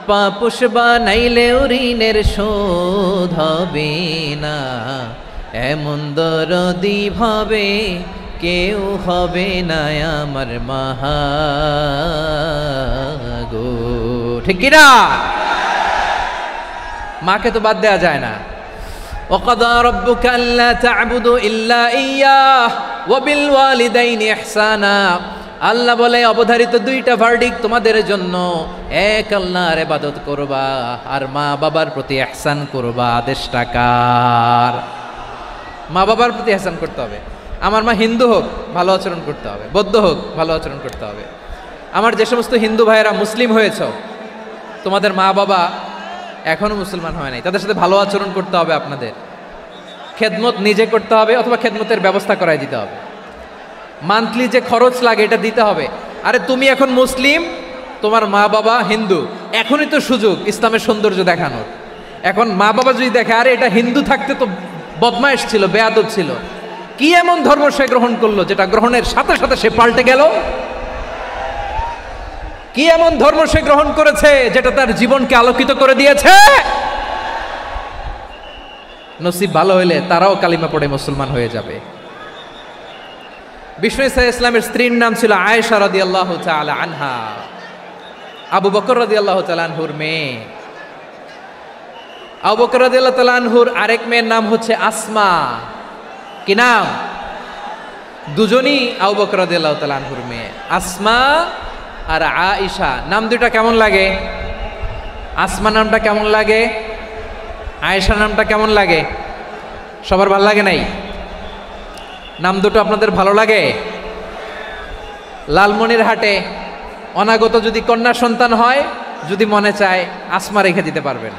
পাপুষ বানাইলে ঋণের শোধ হবে না, এমন দরদি ভাবে কেউ হবে না আমার মাগো, ঠিক কিনা? মাকে তো বাদ দেওয়া যায় না। وَقَضَى رَبُّكَ أَلَّا تَعْبُدُوا إِلَّا إِيَّاهُ وَبِالْوَالِدَيْنِ إِحْسَانًا। আল্লাহ বলে, অবধারিত 2টা ভার্ডিক তোমাদের জন্য, এক আল্লাহর ইবাদত করবা আর মা বাবার প্রতি ইহসান করবা। আদেশটা কার? মা বাবার প্রতি এহসান করতে হবে। আমার মা হিন্দু হোক, ভালো আচরণ করতে হবে, বৌদ্ধ হোক, ভালো আচরণ করতে হবে। আমার যে সমস্ত হিন্দু ভাইয়েরা মুসলিম হয়েছ, তোমাদের মা বাবা এখনো মুসলমান হয় নাই, তাদের সাথে ভালো আচরণ করতে হবে। আপনাদের খেদমত নিজে করতে হবে অথবা খেদমতের ব্যবস্থা করাই দিতে হবে। মান্থলি যে খরচ লাগে এটা দিতে হবে। আরে তুমি এখন মুসলিম, তোমার মা বাবা হিন্দু, এখনই তো সুযোগ ইসলামের সৌন্দর্য দেখানোর। এখন মা বাবা যদি দেখে আরে এটা হিন্দু থাকতে তো বদমাইশ ছিল, বেয়াদব ছিল, কি এমন ধর্ম সে গ্রহণ করলো যেটা গ্রহণের সাথে সাথে সে পাল্টে গেল? কি এমন ধর্ম সে গ্রহণ করেছে যেটা তার জীবনকে আলোকিত করে দিয়েছে? নসিব ভালো হইলে তারাও কালিমা পড়ে মুসলমান হয়ে যাবে। বিষ্ণু ইসলামের স্ত্রীর নাম ছিল আয়েশা রাদিয়াল্লাহু তাআলা আনহা, আবু বকর রাদিয়াল্লাহু তাআলা আনহুর মেয়ে। আবু বকর রাদিয়াল্লাহু তাআলা আনহুর আরেক মেয়ের নাম হচ্ছে আসমা। কি নাম? দুজনই আবু বকর রাদিয়াল্লাহু তাআলা আনহুর মেয়ে, আসমা আর আয়েশা। নাম দুটা কেমন লাগে? আসমা নামটা কেমন লাগে? আয়েশা নামটা কেমন লাগে? সবার ভালো লাগে নাই? নাম দুটো আপনাদের ভালো লাগে? লালমনিরহাটে অনাগত যদি কন্যা সন্তান হয়, যদি মনে চায় আসমা রেখে দিতে পারবেন,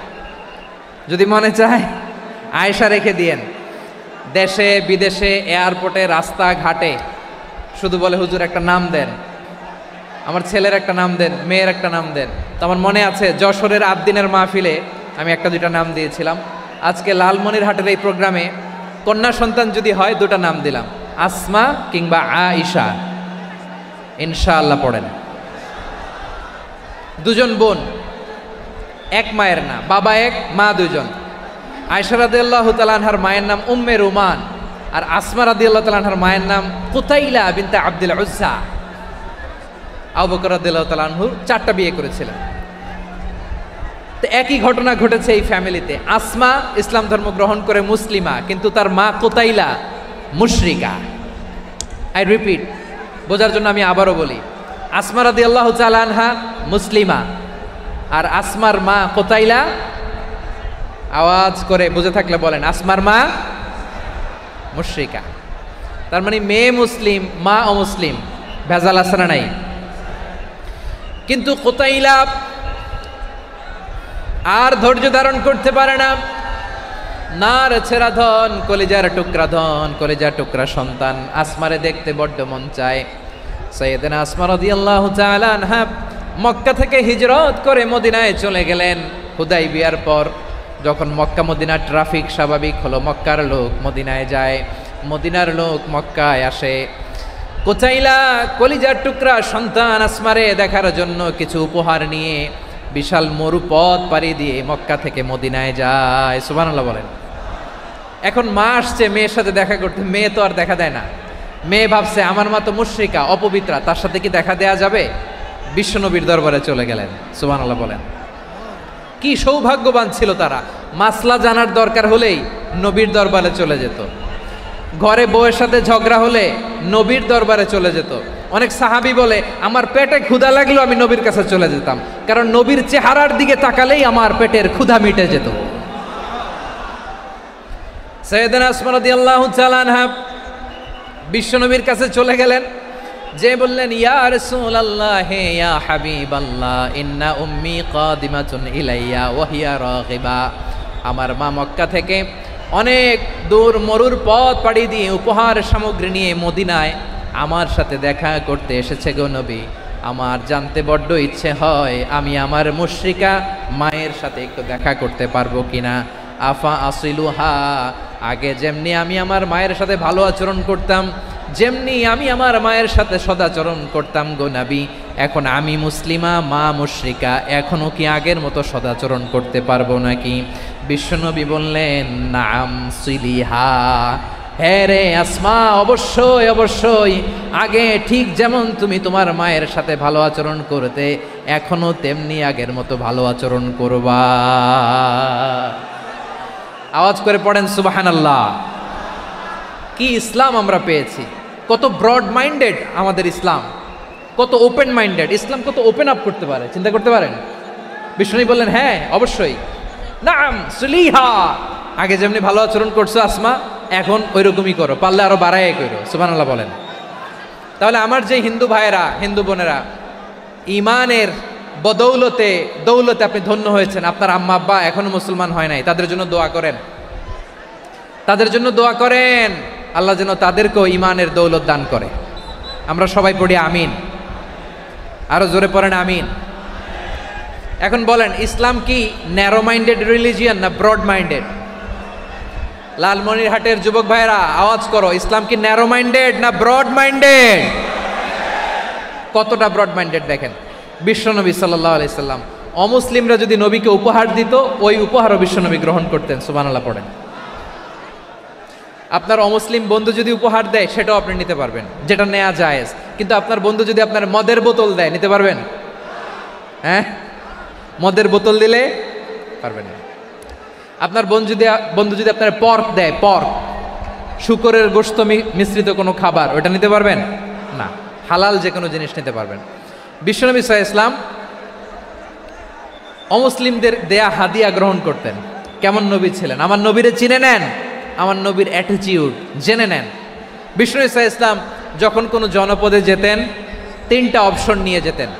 যদি মনে চায় আয়েশা রেখে দিয়েন। দেশে বিদেশে এয়ারপোর্টে রাস্তাঘাটে শুধু বলে হুজুর একটা নাম দেন, আমার ছেলের একটা নাম দেন, মেয়ের একটা নাম দেন। তো আমার মনে আছে যশোরের 8 দিনের মাহফিলে আমি একটা দুইটা নাম দিয়েছিলাম। আজকে লালমনিরহাটের এই প্রোগ্রামে কন্যা সন্তান যদি হয় দুটা নাম দিলাম, আসমা কিংবা আয়েশা। ইনশাআল্লাহ পড়েন। দুজন বোন, এক মায়ের না, বাবা এক মা দুজন। আয়েশা রাদিয়াল্লাহু তাআলা আনহার মায়ের নাম উম্মে রুমান, আর আসমা রাদিয়াল্লাহু তাআলা আনহার মায়ের নাম কুতাইলা বিনতে আব্দুল উজ্জা। আবু বকর রাদিয়াল্লাহু তাআলা আনহু 4টা বিয়ে করেছিলেন। তো একই ঘটনা ঘটেছে এই ফ্যামিলিতে। আসমা ইসলাম ধর্ম গ্রহণ করে মুসলিমা, কিন্তু তার মা কুতাইলা মুশরিকা। আই রিপিট, বোঝার জন্য আমি আবারও বলি, আসমা রাদিয়াল্লাহু তাআলা আনহা মুসলিমা, আর আসমার মা কুতাইলা, আওয়াজ করে বুঝে থাকলে বলেন, আসমার মা মুশরিকা। তার মানে মেয়ে মুসলিম, মা অমুসলিম। ভেজাল আছে না নাই? কিন্তু কুতাইলা আর ধৈর্য ধারণ করতে পারে না। নার ছেঁড়া ধন, কলিজার টুকরা ধন, কলিজার টুকরা সন্তান আসমারে দেখতে বড্ড মন চায়। সাইয়েদনা আসমা রাদিয়াল্লাহু তাআলা আনহা মক্কা থেকে হিজরত করে মদিনায় চলে গেলেন। হুদাইবিয়ার পর যখন মক্কা মদিনার ট্রাফিক স্বাভাবিক হলো, মক্কার লোক মদিনায় যায়, মদিনার লোক মক্কায় আসে। কুতাইলা কলিজার টুকরা সন্তান আসমারে দেখার জন্য কিছু উপহার নিয়ে বিশাল মরুপথ পাড়ি দিয়ে মক্কা থেকে মদিনায় যায়। সুবহানাল্লাহ বলেন। এখন মা আসছে মেয়ের সাথে দেখা করতে, মেয়ে তো আর দেখা দেয় না। মেয়ে ভাবছে আমার মা তো মুশরিকা, অপবিত্রা, তার সাথে কি দেখা দেয়া যাবে? বিশ্বনবীর দরবারে চলে গেলেন। সুবহানাল্লাহ বলেন। কি সৌভাগ্যবান ছিল তারা, মাসলা জানার দরকার হলেই নবীর দরবারে চলে যেত। ঘরে বউয়ের সাথে ঝগড়া হলে নবীর দরবারে চলে যেত। অনেক সাহাবী বলে আমার পেটে ক্ষুধা লাগলো আমি নবীর কাছে চলে যেতাম, কারণ নবীর চেহারার দিকে তাকালেই আমার পেটের ক্ষুধা মিটে যেত। সাইয়েদনা আসমা রাদিয়াল্লাহু তাআলা আনহা বিশ্বনবীর কাছে চলে গেলেন, যে বললেন ইয়া রাসূলুল্লাহ ইয়া হাবিবাল্লাহ ইন্না উম্মি কাদিমাতুন ইলাইয়া ওয়া হিয়া রাগিবা। আমার মা মক্কা থেকে অনেক দূর মরুর পথ পাড়ি দিয়ে উপহার সামগ্রী নিয়ে মদিনায় আমার সাথে দেখা করতে এসেছে গো নবী। আমার জানতে বড্ড ইচ্ছে হয় আমি আমার মুশরিকা মায়ের সাথে একটু দেখা করতে পারবো কিনা। আফা আসিলুহা, আগে যেমনি আমি আমার মায়ের সাথে ভালো আচরণ করতাম, যেমনি আমি আমার মায়ের সাথে সদাচরণ করতাম গো নবী, এখন আমি মুসলিমা মা মুশরিকা, এখনো কি আগের মতো সদাচরণ করতে পারবো নাকি? বিশ্বনবী বললেন নাম সিলিহা, হ্যাঁ রে আসমা, অবশ্যই অবশ্যই, আগে ঠিক যেমন তুমি তোমার মায়ের সাথে ভালো আচরণ করতে এখনো তেমনি আগের মতো ভালো আচরণ করবা। আওয়াজ করে পড়েন সুবহানাল্লাহ। কি ইসলাম আমরা পেয়েছি! কত ব্রড মাইন্ডেড আমাদের ইসলাম, কত ওপেন মাইন্ডেড ইসলাম, কত ওপেন আপ করতে পারে, চিন্তা করতে পারেন। বিষ্ণু বললেন হ্যাঁ অবশ্যই, নাম সুলিহা, আগে যেমনি ভালো আচরণ করছো আসমা এখন ওইরকমই করো, পারলে আরো বাড়াই করো। সুবহানাল্লাহ বলেন। তাহলে আমার যে হিন্দু ভাইয়েরা, হিন্দু বোনেরা, ইমানের দৌলতে আপনি ধন্য হয়েছেন, আপনার আম্মা আব্বা এখনো মুসলমান হয় নাই, তাদের জন্য দোয়া করেন, তাদের জন্য দোয়া করেন, আল্লাহ যেন তাদেরকেও ইমানের দৌলত দান করে। আমরা সবাই পড়ি আমিন, আরো জোরে পড়েন আমিন। এখন বলেন, ইসলাম কি ন্যারো মাইন্ডেড রিলিজিয়ান না ব্রড মাইন্ডেড? লালমনিরহাটের যুবক ভাইয়েরা আওয়াজ করো, ইসলাম কি ন্যারো মাইন্ডেড না ব্রড মাইন্ডেড? কতটা ব্রড মাইন্ডেড দেখেন। বিশ্বনবী সাল্লাল্লাহু আলাইহি সাল্লাম অমুসলিমরা যদি নবীকে উপহার দিত, ওই উপহারও বিশ্বনবী গ্রহণ করতেন। সুবহানাল্লাহ পড়েন। আপনার অমুসলিম বন্ধু যদি উপহার দেয়, সেটাও আপনি নিতে পারবেন, যেটা নেওয়া জায়েজ। কিন্তু আপনার বন্ধু যদি আপনার মদের বোতল দেয়, নিতে পারবেন? হ্যাঁ, মদের বোতল দিলে পারবেন না। আপনার বন্ধু যদি আপনার পর্ক দেয়, পর্ক, শূকরের গোশত মিশ্রিত কোনো খাবার, ওটা নিতে পারবেন না। হালাল যে কোনো জিনিস নিতে পারবেন। বিশ্বনবী সাল্লাল্লাহু আলাইহি ওয়াসাল্লাম অমুসলিমদের দেয়া হাদিয়া গ্রহণ করতেন। কেমন নবী ছিলেন? আমার নবীরে চিনে নেন, আমার নবীর অ্যাটিটিউড জেনে নেন। বিশ্বনবী সাল্লাল্লাহু আলাইহি ওয়াসাল্লাম যখন কোনো জনপদে যেতেন, 3টা অপশন নিয়ে যেতেন।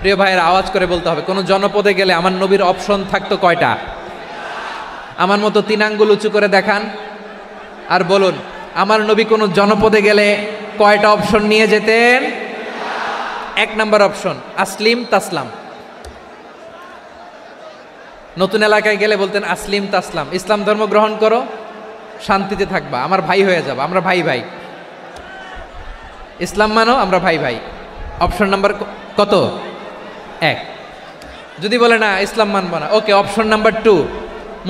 প্রিয় ভাইয়ের আওয়াজ করে বলতে হবে, কোনো জনপদে গেলে আমার নবীর অপশন থাকতো কয়টা? আমার মতো 3 আঙ্গুল উঁচু করে দেখান আর বলুন, আমার নবী কোনো জনপদে গেলে কয়টা অপশন নিয়ে যেতেন? 1 নাম্বার অপশন, আসলিম তাসলাম। নতুন এলাকায় গেলে বলতেন আসলিম তাসলাম, ইসলাম ধর্ম গ্রহণ করো, শান্তিতে থাকবা, আমার ভাই হয়ে যাবা, আমরা ভাই ভাই। ইসলাম মানো, আমরা ভাই ভাই। অপশন নাম্বার কত? 1। যদি বলে না ইসলাম মানবো না, ওকে, অপশন নাম্বার 2,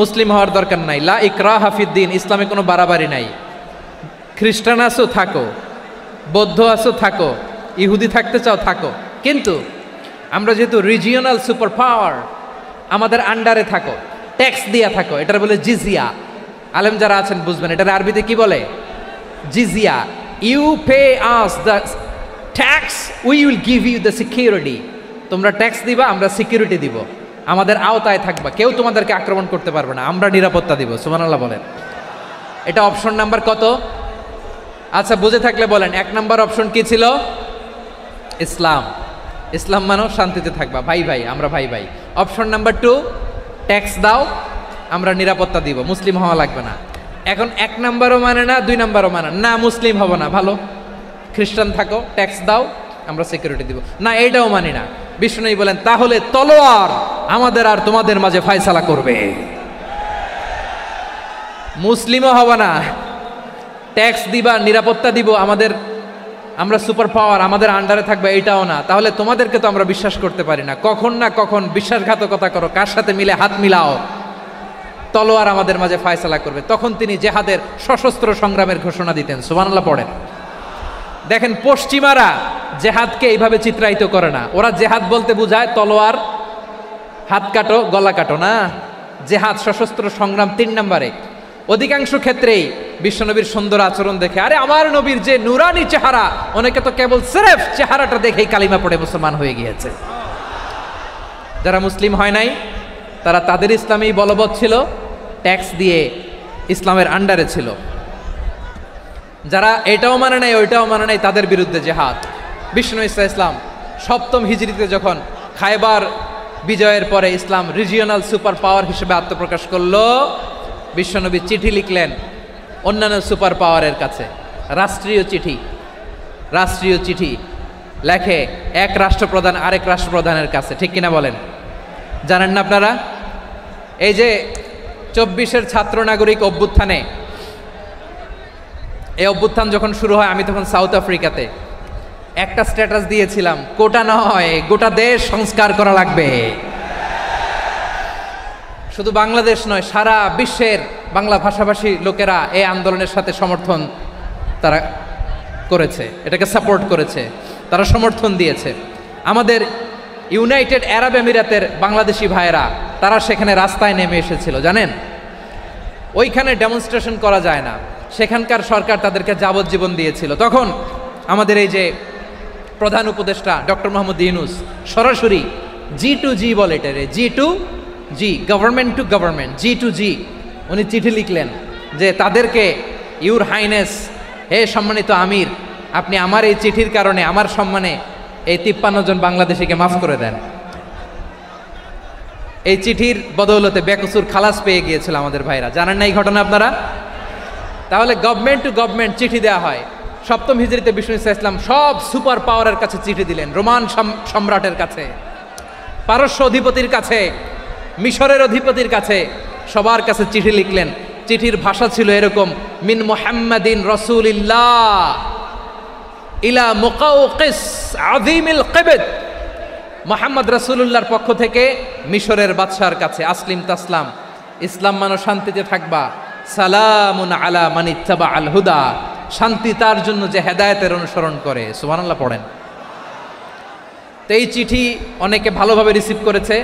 মুসলিম হওয়ার দরকার নাই, লা ইকরাহা ফিদ্দিন, ইসলামে কোনো বাড়াবাড়ি নাই। খ্রিস্টান আছো থাকো, বৌদ্ধ আছো থাকো, ইহুদি থাকতে চাও থাকো, কিন্তু আমরা যেহেতু রিজিওনাল সুপার পাওয়ার, আমাদের আন্ডারে থাকো, ট্যাক্স দিয়া থাকো, এটার বলে জিজিয়া। আলেম যারা আছেন বুঝবেন, এটার আরবিতে কি বলে? জিজিয়া। You pay us the tax, we will give you the security. তোমরা ট্যাক্স দিবা, আমরা সিকিউরিটি দিব, আমাদের আওতায় থাকবা, কেউ তোমাদেরকে আক্রমণ করতে পারবে না, আমরা নিরাপত্তা দিব। সুবহানাল্লাহ বলেন। এটা অপশন নাম্বার কত? আচ্ছা, বুঝে থাকলে বলেন, 1 নাম্বার অপশন কি ছিল? ইসলাম। ইসলাম মানো, শান্তিতে থাকবা, ভাই ভাই, আমরা ভাই ভাই। অপশন নাম্বার 2, ট্যাক্স দাও, আমরা নিরাপত্তা দিব, মুসলিম হওয়া লাগবে না। এখন 1 নাম্বারও মানে না, 2 নাম্বারও মানে না, মুসলিম হব না, ভালো, খ্রিস্টান থাকো, ট্যাক্স দাও, আমরা সিকিউরিটি দিব না, এইটাও মানি না। বিষ্ণু বলেন, তাহলে তলোয়ার আমাদের আর তোমাদের মাঝে ফয়সালা করবে। মুসলিমও হব না, ট্যাক্স দিবা, নিরাপত্তা দিব, আমরা সুপার পাওয়ার, আমাদের আন্ডারে থাকবে, এইটাও না। তাহলে তোমাদেরকে তো আমরা বিশ্বাস করতে পারি না, কখন না কখন বিশ্বাসঘাতকতা করো, কার সাথে মিলে হাত মিলাও, তলোয়ার আমাদের মাঝে ফয়সালা করবে। তখন তিনি জেহাদের সশস্ত্র সংগ্রামের ঘোষণা দিতেন। সুবহানাল্লাহ পড়েন। দেখেন, পশ্চিমারা জেহাদকে এইভাবে চিত্রায়িত করে না। ওরা জেহাদ বলতে বোঝায় তলোয়ার, হাত কাটো, গলা কাটো, না, জেহাদ সশস্ত্র সংগ্রাম 3 নম্বরে। অধিকাংশ ক্ষেত্রেই বিশ্বনবীর সুন্দর আচরণ দেখে, আরে আমার নবীর যে নুরানি চেহারা, অনেকে তো কেবল সিরেফ চেহারাটা দেখেই কালিমা পড়ে মুসলমান হয়ে গিয়েছে। যারা মুসলিম হয় নাই, তারা তাদের ইসলামেই বলবৎ ছিল, ট্যাক্স দিয়ে ইসলামের আন্ডারে ছিল। যারা এটাও মানে নাই, ওইটাও মানে নাই, তাদের বিরুদ্ধে জেহাদ। বিষ্ণু ইসলাম 7ম হিজরিতে যখন খায়বার বিজয়ের পরে ইসলাম রিজিওনাল সুপার পাওয়ার হিসেবে আত্মপ্রকাশ করলো, বিশ্বনবী চিঠি লিখলেন অন্যান্য সুপার পাওয়ারের কাছে, রাষ্ট্রীয় চিঠি লেখে এক রাষ্ট্রপ্রধান আরেক রাষ্ট্রপ্রধানের কাছে। ঠিক কিনা বলেন? জানেন না আপনারা? এই যে 24-এর ছাত্র নাগরিক অভ্যুত্থানে, এই অভ্যুত্থান যখন শুরু হয়, আমি তখন সাউথ আফ্রিকাতে, একটা স্ট্যাটাস দিয়েছিলাম, কোটা নয়, গোটা দেশ সংস্কার করা লাগবে। শুধু বাংলাদেশ নয়, সারা বিশ্বের বাংলা ভাষাভাষী লোকেরা এই আন্দোলনের সাথে সমর্থন তারা করেছে, এটাকে সাপোর্ট করেছে, তারা সমর্থন দিয়েছে। আমাদের ইউনাইটেড আরব আমিরাতের বাংলাদেশি ভাইয়েরা, তারা সেখানে রাস্তায় নেমে এসেছিল, জানেন? ওইখানে ডেমনস্ট্রেশন করা যায় না, সেখানকার সরকার তাদেরকে যাবজ্জীবন দিয়েছিল। তখন আমাদের এই যে প্রধান উপদেষ্টা ডক্টর মোহাম্মদ ইউনূস সরাসরি G2G বলে, এটারে G2G, government to government, G2G, উনি চিঠি লিখলেন যে তাদেরকে ইউর হাইনেস, হে সম্মানিত আমির, আপনি আমার এই চিঠির কারণে আমার সম্মানে এই 53 জন বাংলাদেশিকে মাফ করে দেন। এই চিঠির বদৌলতে বেকসুর খালাস পেয়ে গিয়েছিল আমাদের ভাইরা, জানেন না এই ঘটনা আপনারা? তাহলে গভর্নমেন্ট টু গভর্নমেন্ট চিঠি দেওয়া হয়। সপ্তম হিজরিতে বিষ্ণু ইসলাম সব সুপার পাওয়ারের কাছে চিঠি দিলেন, রোমান সম্রাটের কাছে, পারস্য অধিপতির কাছে, মিশরের অধিপতির কাছে, সবার কাছে চিঠি লিখলেন। চিঠির ভাষা ছিল এরকম, মিন মুহাম্মাদিন রাসূলিল্লাহ ইলা মুকাউকিস আযীমিল কিবত, মুহাম্মদ রাসূলুল্লাহর পক্ষ থেকে মিশরের বাদশার কাছে, আসলিম তাসলাম, ইসলাম মানো শান্তিতে থাকবা, সালামুন আলা মান ইত্তাবা আল হুদা, শান্তি তার জন্য যে হেদায়েতের অনুসরণ করে। সুবহানাল্লাহ পড়েন। তো এই চিঠি অনেকে ভালোভাবে রিসিভ করেছে,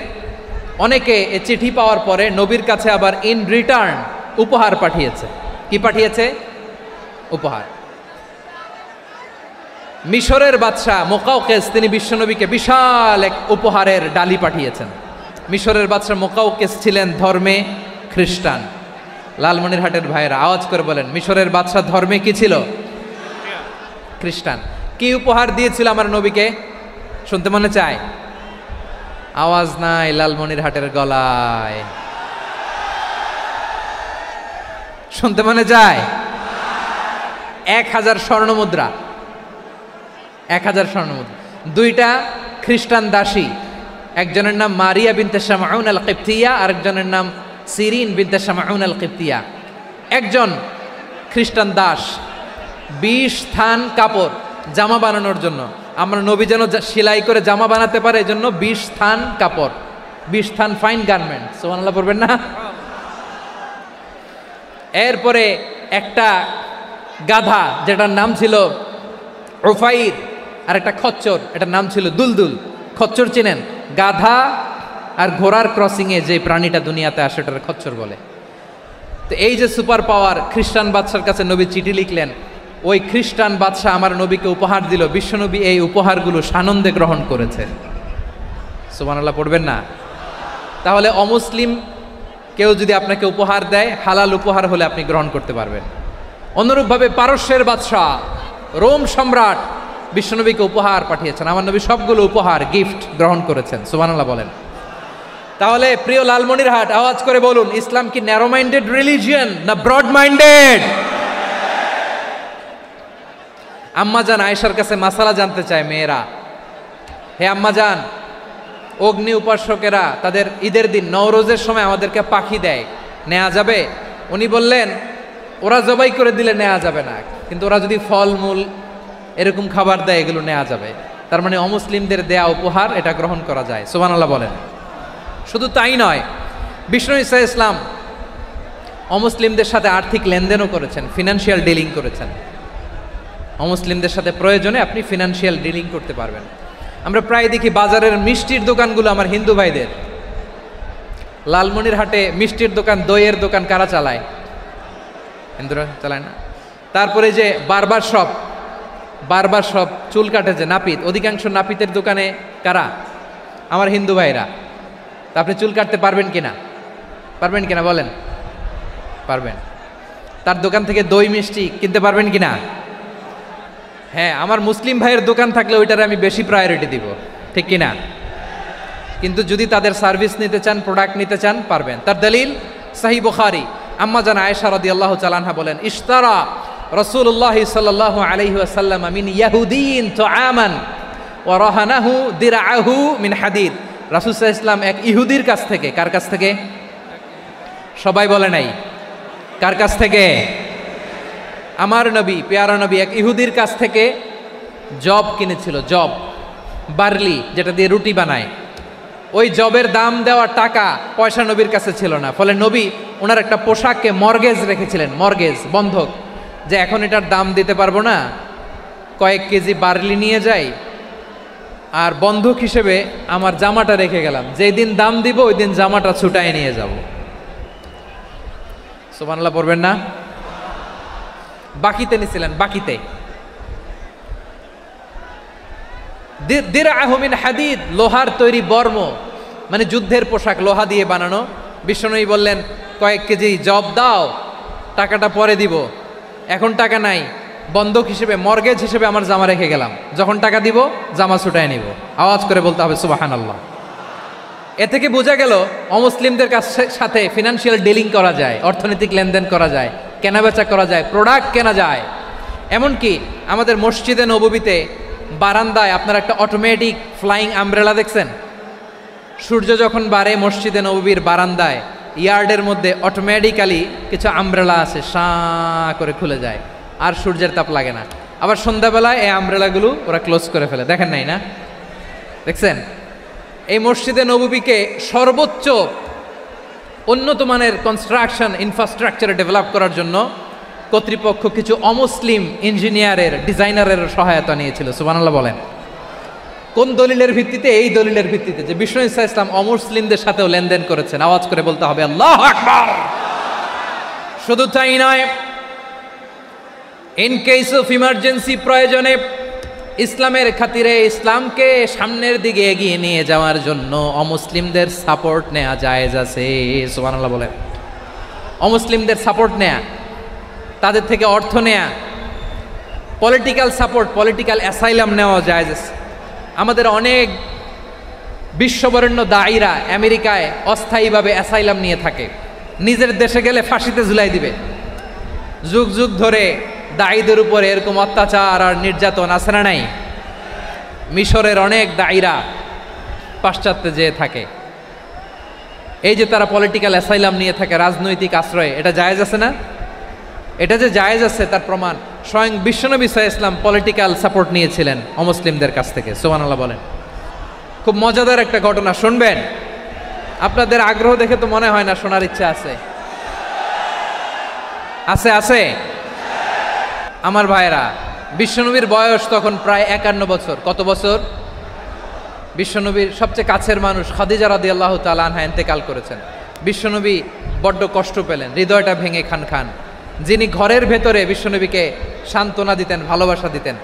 অনেকে এই চিঠি পাওয়ার পরে নবীর কাছে আবার ইন রিটার্ন উপহার পাঠিয়েছে। কি পাঠিয়েছে? উপহার। মিশরের বাদশাহ মুকাউকিস তিনি বিশ্বনবীকে বিশাল এক উপহারের ডালি পাঠিয়েছেন। মিশরের বাদশাহ মুকাউকিস ছিলেন ধর্মে খ্রিস্টান। লালমনিরহাটের ভাইয়েরা আওয়াজ করে বলেন, মিশরের বাদশাহ ধর্মে কি ছিল? খ্রিস্টান। কি উপহার দিয়েছিল আমার নবীকে? শুনতে মনে চায়? আওয়াজ নাই লালমনিরহাটের গলায়, শুনতে মনে যায়? 1000 স্বর্ণ মুদ্রা, 1000 স্বর্ণ মুদ্রা। 2টা খ্রিস্টান দাসী, একজনের নাম মারিয়া বিনতে শামউন আল কিবতিয়া, আরেকজনের নাম সিরিন বিনতে শামউন আল কিবতিয়া। একজন খ্রিস্টান দাস 20 থান কাপড় জামা বানানোর জন্য, আমরা নবী যেন সেলাই করে জামা বানাতে পারে এজন্য 20 থান কাপড়, 20 থান ফাইন গার্মেন্ট। সুবহানাল্লাহ পড়বেন না? এরপরে একটা গাধা যেটার নাম ছিল উফাইর, আর একটা খচ্চর, এটার নাম ছিল দুলদুল। খচ্চর চিনেন? গাধা আর ঘোড়ার ক্রসিংয়ে যে প্রাণীটা দুনিয়াতে আসে ওটার খচ্চর বলে। তো এই যে সুপার পাওয়ার খ্রিস্টান বাদশার কাছে নবী চিঠি লিখলেন, ওই খ্রিস্টান বাদশাহ আমার নবীকে উপহার দিল। বিশ্বনবী এই উপহারগুলো সানন্দে গ্রহণ করেছে। সুবহানাল্লাহ পড়বেন না? তাহলে অমুসলিম কেউ যদি আপনাকে উপহার দেয়, হালাল উপহার হলে আপনি গ্রহণ করতে পারবেন। অনুরূপভাবে পারস্যের বাদশাহ, রোম সম্রাট বিশ্বনবীকে উপহার পাঠিয়েছেন, আমার নবী সবগুলো উপহার গিফট গ্রহণ করেছেন। সুবহানাল্লাহ বলেন। তাহলে প্রিয় লালমনিরহাট আওয়াজ করে বলুন, ইসলাম কি ন্যারো মাইন্ডেড রিলিজিয়ন না ব্রড মাইন্ডেড? আম্মাজান আয়েশার কাছে মাসালা জানতে চায় মেয়েরা, হে আম্মাজান, অগ্নি উপাসকেরা তাদের ঈদের দিন নওরোজের সময় আমাদেরকে পাখি দেয়, নেওয়া যাবে? উনি বললেন, ওরা জবাই করে দিলে নেওয়া যাবে না, কিন্তু ওরা যদি ফলমূল এরকম খাবার দেয় এগুলো নেওয়া যাবে। তার মানে অমুসলিমদের দেয়া উপহার এটা গ্রহণ করা যায়। সুবহানাল্লাহ বলেন। শুধু তাই নয়, বিষ্ণু ঈসা ইসলাম অমুসলিমদের সাথে আর্থিক লেনদেনও করেছেন, ফিনান্সিয়াল ডিলিং করেছেন। অমুসলিমদের সাথে প্রয়োজনে আপনি ফিনান্সিয়াল ডিলিং করতে পারবেন। আমরা প্রায় দেখি বাজারের মিষ্টির দোকানগুলো আমার হিন্দু ভাইদের। লালমনিরহাটে মিষ্টির দোকান, দইয়ের দোকান কারা চালায়? হিন্দুরা চালায় না? তারপরে যে বারবার শপ, চুল কাটে যে নাপিত, অধিকাংশ নাপিতের দোকানে কারা? আমার হিন্দু ভাইরা। তা আপনি চুল কাটতে পারবেন কিনা? পারবেন কিনা বলেন? পারবেন। তার দোকান থেকে দই মিষ্টি কিনতে পারবেন কিনা? হ্যাঁ, আমার মুসলিম ভাইয়ের দোকান থাকলে ওইটারে আমি বেশি প্রায়োরিটি দিব, ঠিক কিনা? কিন্তু যদি তাদের সার্ভিস নিতে চান, প্রোডাক্ট নিতে চান, পারবেন। তার দলিল সহিহ বুখারী, আম্মা জান আয়েশা রাদিয়াল্লাহু তাআলা আনহা বলেন, ইশতারা রাসূলুল্লাহ সাল্লাল্লাহু আলাইহি ওয়াসাল্লাম মিন ইয়াহুদিয়িন তুআমান ওয়া রাহানাহু দিরআহু মিন হাদিদ। রাসূল সাল্লাল্লাহু আলাইহি ওয়াসাল্লাম এক ইহুদির কাছ থেকে, কার কাছ থেকে? সবাই বলে নাই কার কাছ থেকে? আমার নবী, পেয়ারা নবী এক ইহুদির কাছ থেকে জব কিনেছিল। জব, বার্লি, যেটা দিয়ে রুটি বানায়। ওই জবের দাম দেওয়া টাকা পয়সা নবীর কাছে ছিল না, ফলে নবী ওনার একটা পোশাককে মর্গেজ রেখেছিলেন, মর্গেজ, বন্ধক, যে এখন এটার দাম দিতে পারবো না, কয়েক কেজি বার্লি নিয়ে যাই আর বন্ধক হিসেবে আমার জামাটা রেখে গেলাম, যেই দিন দাম দিব ওই দিন জামাটা ছুটায় নিয়ে যাব। সুবহানাল্লাহ পড়বেন না? বাকিতে নিছিলেন, বাকিতে। দিরআহু মিন হাদিদ, লোহার তৈরি বর্ম, মানে যুদ্ধের পোশাক, লোহা দিয়ে বানানো। বিশ্বনবী বললেন, কয়েক কেজি জব দাও, টাকাটা পরে দিব। এখন টাকা নাই, বন্ধক হিসেবে, মর্গেজ হিসেবে আমার জামা রেখে গেলাম, যখন টাকা দিব জামা ছুটায় নিব। আওয়াজ করে বলতে হবে সুবহানাল্লাহ। এ থেকে বোঝা গেল অমুসলিমদের সাথে ফিনান্সিয়াল ডিলিং করা যায়, অর্থনৈতিক লেনদেন করা যায়, কেনাবেচা করা যায়, প্রোডাক্ট কেনা যায়। এমনকি আমাদের মসজিদে নববীতে বারান্দায় আপনারা একটা অটোমেটিক ফ্লাইং আমব্রেলা দেখছেন? সূর্য যখন বাড়ে মসজিদে নববীর বারান্দায় ইয়ার্ডের মধ্যে অটোমেটিক্যালি কিছু আমব্রেলা আছে, সাঁ করে খুলে যায়, আর সূর্যের তাপ লাগে না। আবার সন্ধ্যাবেলায় এই আমব্রেলাগুলো ওরা ক্লোজ করে ফেলে, দেখেন নাই না? দেখছেন? এই মসজিদে নববীকে সর্বোচ্চ উন্নত মানের কনস্ট্রাকশন ইনফ্রাস্ট্রাকচারে ডেভেলপ করার জন্য কর্তৃপক্ষ কিছু অমুসলিম ইঞ্জিনিয়ারের, ডিজাইনারের সহায়তা নিয়েছিল। সুবহানাল্লাহ বলেন। কোন দলিলের ভিত্তিতে? এই দলিলের ভিত্তিতে যে বিষ্ণু ঈসা ইসলাম অমুসলিমদের সাথেও লেনদেন করেছেন। আওয়াজ করে বলতে হবে আল্লাহু আকবার। শুধু তাই নয়, ইন কেস অফ ইমার্জেন্সি, প্রয়োজনে ইসলামের খাতিরে, ইসলামকে সামনের দিকে এগিয়ে নিয়ে যাওয়ার জন্য অমুসলিমদের সাপোর্ট নেওয়া জায়েজ আছে। সুবহানাল্লাহ বলেন। অমুসলিমদের সাপোর্ট নেয়া, তাদের থেকে অর্থ নেয়া, পলিটিক্যাল সাপোর্ট, পলিটিক্যাল অ্যাসাইলাম নেওয়া জায়েজ আছে। আমাদের অনেক বিশ্ববরেণ্য দায়ীরা আমেরিকায় অস্থায়ীভাবে অ্যাসাইলাম নিয়ে থাকে, নিজের দেশে গেলে ফাঁসিতে ঝুলাই দিবে। যুগ যুগ ধরে দায়ীদের উপরে এরকম অত্যাচার আর নির্যাতন আছে না নাই? মিশরের অনেক দায়ীরা পাশ্চাত্যে যেয়ে থাকে। এই যে তারা পলিটিক্যাল অ্যাসাইলাম নিয়ে থাকে, রাজনৈতিক আশ্রয়, এটা জায়েজ আছে না? এটা যে জায়েজ আছে তার প্রমাণ স্বয়ং বিশ্বনবী সাল্লাল্লাহু আলাইহি ওয়াসাল্লাম পলিটিক্যাল সাপোর্ট নিয়েছিলেন অমুসলিমদের কাছ থেকে। সুবহানাল্লাহ বলেন। খুব মজাদার একটা ঘটনা, শুনবেন? আপনাদের আগ্রহ দেখে তো মনে হয় না শোনার ইচ্ছা আছে। আছে আছে আমার ভাইয়েরা, বিশ্বনবীর বয়স তখন প্রায় 51 বছর। কত বছর? বিশ্বনবীর সবচেয়ে কাছের মানুষ খাদিজা রাদিয়াল্লাহু তাআলা আনহা ইন্তেকাল করেছেন। বিশ্বনবী বড্ড কষ্ট পেলেন, হৃদয়টা ভেঙে খান খান। যিনি ঘরের ভেতরে বিশ্বনবীকে সান্ত্বনা দিতেন, ভালোবাসা দিতেন,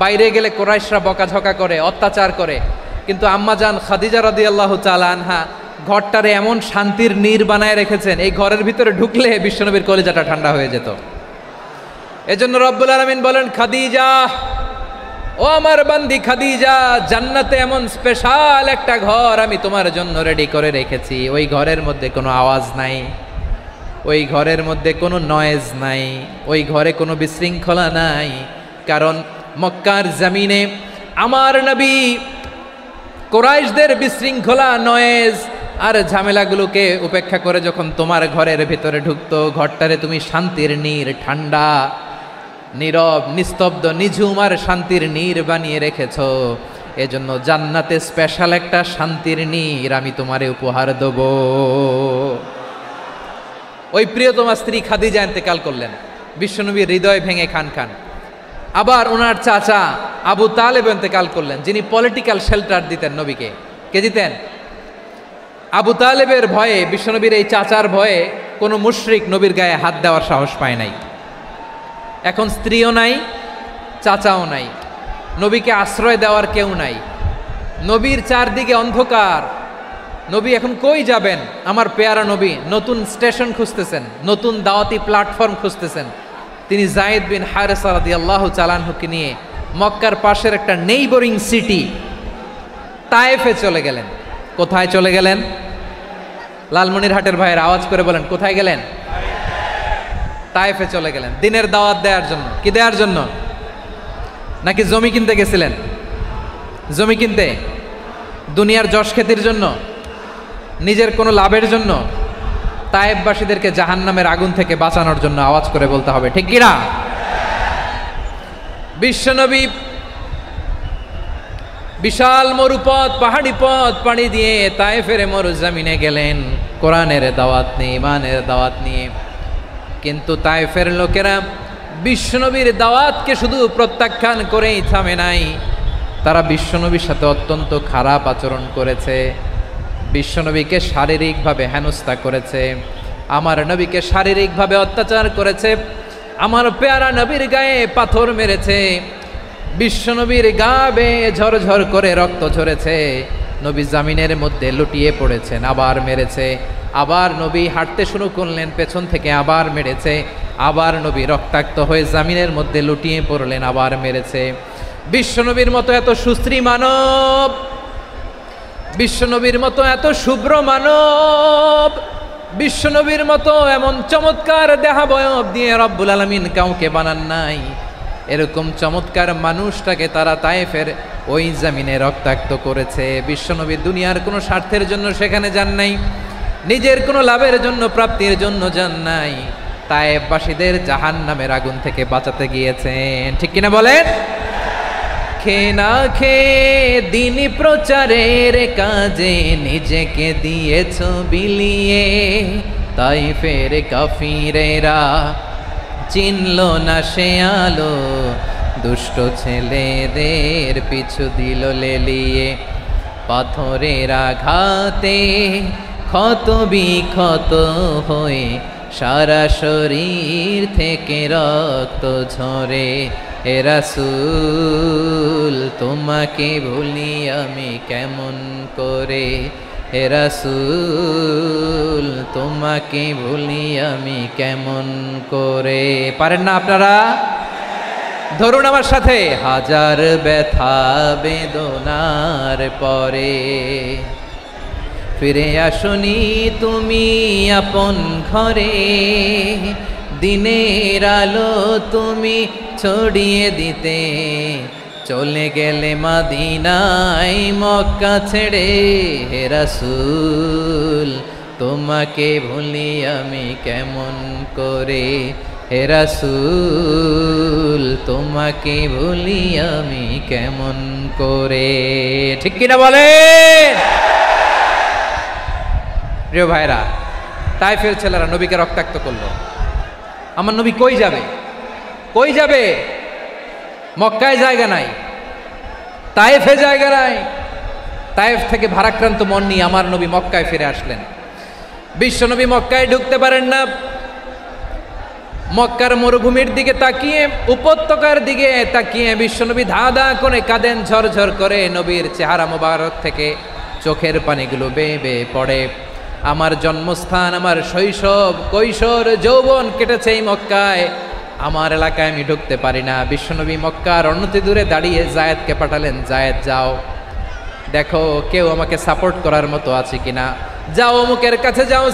বাইরে গেলে কুরাইশরা বকাঝকা করে, অত্যাচার করে, কিন্তু আম্মাজান খাদিজা রাদিয়াল্লাহু তাআলা আনহা ঘরটারে এমন শান্তির নীড় বানায় রেখেছেন, এই ঘরের ভিতরে ঢুকলে বিশ্বনবীর কলিজাটা ঠান্ডা হয়ে যেত। এজন্য রব্বুল আলামিন বলেন, খাদিজা, ও আমার বান্দি খাদিজা, জান্নাতে এমন স্পেশাল একটা ঘর আমি তোমার জন্য রেডি করে রেখেছি। ওই ঘরের মধ্যে কোনো আওয়াজ নাই, ওই ঘরের মধ্যে কোনো নয়েজ নাই, ওই ঘরে কোনো বিশৃঙ্খলা নাই। কারণ মক্কার জমিনে আমার নবী কুরাইশদের বিশৃঙ্খলা, নয়েজ আর ঝামেলাগুলোকে উপেক্ষা করে যখন তোমার ঘরের ভিতরে ঢুকতো, ঘরটারে তুমি শান্তির নীড়, ঠান্ডা, নীরব, নিস্তব্ধ, নিঝুম আর শান্তির নীড় বানিয়ে রেখেছো। এজন্য জান্নাতে স্পেশাল একটা শান্তির নীড় আমি তোমারে উপহার দেব। ওই প্রিয়তমা স্ত্রী খাদিজা ইন্তেকাল করলেন, বিশ্বনবীর হৃদয় ভেঙে খান খান। আবার ওনার চাচা আবু তালেব ইন্তেকাল করলেন, যিনি পলিটিক্যাল শেল্টার দিতেন নবীকে। কে দিতেন? আবু তালেবের ভয়ে, বিশ্বনবীর এই চাচার ভয়ে কোনো মুশরিক নবীর গায়ে হাত দেওয়ার সাহস পায় নাই। এখন স্ত্রীও নাই, চাচাও নাই, নবীকে আশ্রয় দেওয়ার কেউ নাই, নবীর চারদিকে অন্ধকার। নবী এখন কই যাবেন? আমার পেয়ারা নবী নতুন স্টেশন খুঁজতেছেন, নতুন দাওয়াতি প্ল্যাটফর্ম খুঁজতেছেন। তিনি যায়েদ বিন হারেসা রাদিয়াল্লাহু তাআলা আনহুকে নিয়ে মক্কার পাশের একটা নেইবরিং সিটি তায়েফে চলে গেলেন। কোথায় চলে গেলেন? লালমনিরহাটের ভাইয়ের আওয়াজ করে বলেন, কোথায় গেলেন? তায়েফে চলে গেলেন দিনের দাওয়াত দেওয়ার জন্য। কি দেওয়ার জন্য? নাকি জমি কিনতে গেছিলেন? জমি কিনতে? দুনিয়ার যশ খ্যাতির জন্য? নিজের কোনো লাভের জন্য? তায়েফবাসীদেরকে জাহান্নামের আগুন থেকে বাঁচানোর জন্য। আওয়াজ করে বলতে হবে ঠিক কিনা? বিশ্বনবী বিশাল মরুপথ, পাহাড়ি পথ পাড়ি দিয়ে তায়েফের মরুজমিনে গেলেন কোরআনের দাওয়াত নিয়ে, ইমানের দাওয়াত নিয়ে। কিন্তু তায়েফের লোকেরা বিশ্বনবীর দাওয়াতকে শুধু প্রত্যাখ্যান করেই থামে নাই, তারা বিশ্বনবীর সাথে অত্যন্ত খারাপ আচরণ করেছে, বিশ্বনবীকে শারীরিকভাবে হেনস্থা করেছে, আমার নবীকে শারীরিকভাবে অত্যাচার করেছে, আমার পেয়ারা নবীর গায়ে পাথর মেরেছে, বিশ্বনবীর গা বেয়ে ঝরঝর করে রক্ত ঝরেছে, নবী জামিনের মধ্যে লুটিয়ে পড়েছেন, আবার মেরেছে, আবার নবী হাঁটতে শুরু করলেন, পেছন থেকে আবার মেরেছে। আবার নবী রক্তাক্ত হয়ে জামিনের মধ্যে লুটিয়ে পড়লেন, আবার মেরেছে। বিশ্বনবীর মতো এত সুশ্রী মানব, বিশ্বনবীর মতো এত শুভ্র মানব, বিশ্বনবীর মতো এমন চমৎকার দেহাবয়ব দিয়ে রব্বুল আলামিন কাউকে বানান নাই। এরকম চমৎকার মানুষটাকে তারা তায়েফের ওই জমিনে রক্তাক্ত করেছে। বিশ্বনবী দুনিয়ার কোনো স্বার্থের জন্য সেখানে যান নাই, নিজের কোনো লাভের জন্য, প্রাপ্তির জন্য যান নাই, তায়েফবাসীদের জাহান্নামের আগুন থেকে বাঁচাতে গিয়েছেন। ঠিক কিনা বলেন? খেয়ে না খেয়ে দিনী প্রচারের কাজে নিজেকে দিয়েছ বিলিয়ে, তাইফের কাফিরেরা চিনল না সে আলো, দুষ্ট ছেলেদের পিছু দিল লেলিয়ে। পাথরের আঘাতে ক্ষত বিক্ষত হয়ে সারা শরীর থেকে রক্ত ঝরে। হে রাসূল তোমাকে ভুলি আমি কেমন করে, হে রাসূল তোমাকে ভুলি আমি কেমন করে। পারেন না আপনারা? ধরুন আমার সাথে। হাজার ব্যথা বেদনার পরে ফিরে আসনি তুমি আপন ঘরে, দিনের আলো তুমি ছড়িয়ে দিতে, চলে গেলে মদিনায় মক্কা ছেড়ে। হে রাসূল তোমাকে ভুলি আমি কেমন করে, হে রাসূল তোমাকে ভুলি আমি কেমন করে। ঠিক কিনা বলে? প্রিয় ভাইরা, তায়েফের ছেলেরা নবীকে রক্তাক্ত করলো। আমার নবী কই যাবে? কই যাবে? মক্কায় জায়গা নাই, তায়েফে জায়গা নাই। তায়েফ থেকে ভারাক্রান্ত মন নিয়ে আমার নবী মক্কায় ফিরে আসলেন। বিশ্ব নবী মক্কায় ঢুকতে পারেন না। মক্কার মরুভূমির দিকে তাকিয়ে, উপত্যকার দিকে তাকিয়ে বিশ্বনবী ধা ধা করে কাঁদেন, ঝরঝর করে। নবীর চেহারা মোবারক থেকে চোখের পানিগুলো বেয়ে বেয়ে পড়ে। আমার জন্মস্থান, আমার শৈশব, কৈশোর, যৌবন কেটেছে এই মক্কায়, আমার এলাকায় আমি ঢুকতে পারি না। বিশ্বনবী মক্কার অনতি দূরে দাঁড়িয়ে জায়েদকে পাঠালেন, জায়েদ যাও দেখো কেউ আমাকে সাপোর্ট করার মতো আছে কিনা, যাও অমুকের কাছে যাও।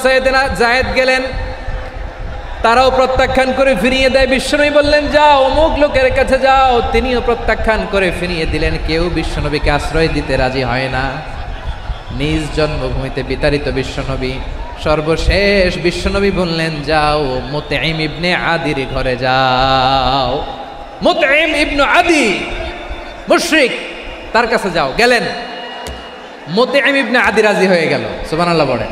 জায়েদ গেলেন, তারাও প্রত্যাখ্যান করে ফিরিয়ে দেয়। বিশ্বনবী বললেন যাও অমুক লোকের কাছে যাও, তিনিও প্রত্যাখ্যান করে ফিরিয়ে দিলেন। কেউ বিশ্বনবীকে আশ্রয় দিতে রাজি হয় না। নিজ জন্মভূমিতে বিতাড়িত বিশ্বনবী, সর্বশেষ বিশ্বনবী বললেন যাও মুতঈম ইবনে আদির ঘরে যাও। মুতঈম ইবনে আদি মুশরিক, তার কাছে যাও। গেলেন, মুতঈম ইবনে আদি রাজি হয়ে গেল। সুবহানাল্লাহ বলেন।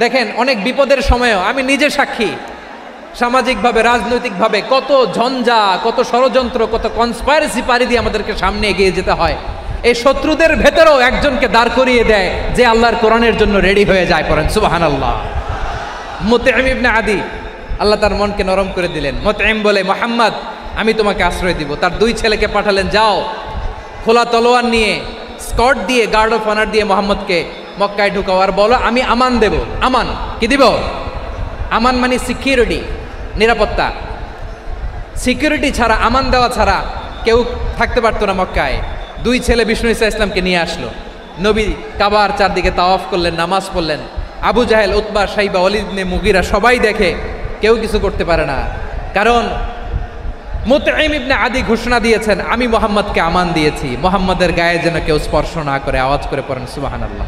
দেখেন অনেক বিপদের সময়ও আমি নিজে সাক্ষী, সামাজিকভাবে রাজনৈতিকভাবে কত ঝঞ্ঝা, কত ষড়যন্ত্র, কত কনস্পাইরেসি পাড়ি দিয়ে আমাদেরকে সামনে এগিয়ে যেতে হয়। এই শত্রুদের ভেতরেও একজনকে দাঁড় করিয়ে দেয় যে আল্লাহর কোরআনের জন্য রেডি হয়ে যায়। পড়েন সুবহানাল্লাহ। মুতঈম ইবনে আদি, আল্লাহ তার মনকে নরম করে দিলেন। মুতঈম বলে মুহাম্মদ আমি তোমাকে আশ্রয় দিব। তার দুই ছেলেকে পাঠালেন, যাও খোলা তলোয়ার নিয়ে, স্কট দিয়ে, গার্ড অফ অনার দিয়ে মুহাম্মদকে মক্কায় ঢুকাও, আর বলো আমি আমান দেব। আমান কি দিব? আমান মানে সিকিউরিটি, নিরাপত্তা। সিকিউরিটি ছাড়া, আমান দেওয়া ছাড়া কেউ থাকতে পারতো না মক্কায়। দুই ছেলে বিষ্ণু ঈসা ইসলামকে নিয়ে আসলো। নবী কাবার চারদিকে তাওয়াফ করলেন, নামাজ পড়লেন। আবু জাহেল, উতবা, শাইবা, ওয়ালিদ ইবনে মুগীরা সবাই দেখে, কেউ কিছু করতে পারে না। কারণ মুতঈম ইবনে আদি ঘোষণা দিয়েছেন আমি মুহাম্মদকে আমান দিয়েছি, মুহাম্মদের গায়ে যেন কেউ স্পর্শ না করে। আওয়াজ করে পড়েন সুবহানাল্লাহ।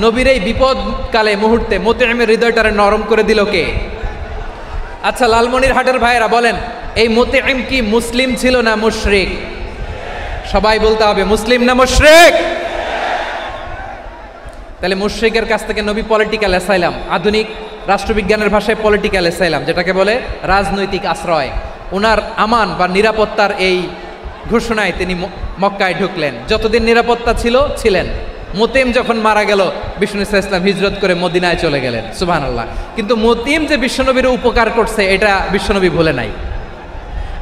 নবীর এই বিপদকালে মুহূর্তে মুতঈমের হৃদয়টারে নরম করে দিল কে? আচ্ছা লালমনিরহাটের ভাইয়েরা বলেন, এই মুতঈম কি মুসলিম ছিল না মুশরিক? সবাই বলতে হবে মুসলিম না মুশরিক? তাহলে মুশরিকের কাছ থেকে নবী পলিটিক্যাল অ্যাসাইলাম, আধুনিক রাষ্ট্রবিজ্ঞানের ভাষায় পলিটিক্যাল অ্যাসাইলাম, যেটাকে বলে রাজনৈতিক আশ্রয়, ওনার আমান বা নিরাপত্তার এই ঘোষণায় তিনি মক্কায় ঢুকলেন। যতদিন নিরাপত্তা ছিল ছিলেন। মুতঈম যখন মারা গেল, বিষ্ণু ঈসা ইসলাম হিজরত করে মদিনায় চলে গেলেন। সুবহানাল্লাহ। কিন্তু মুতঈম যে বিশ্বনবীর উপকার করছে এটা বিশ্বনবী ভুলে নাই।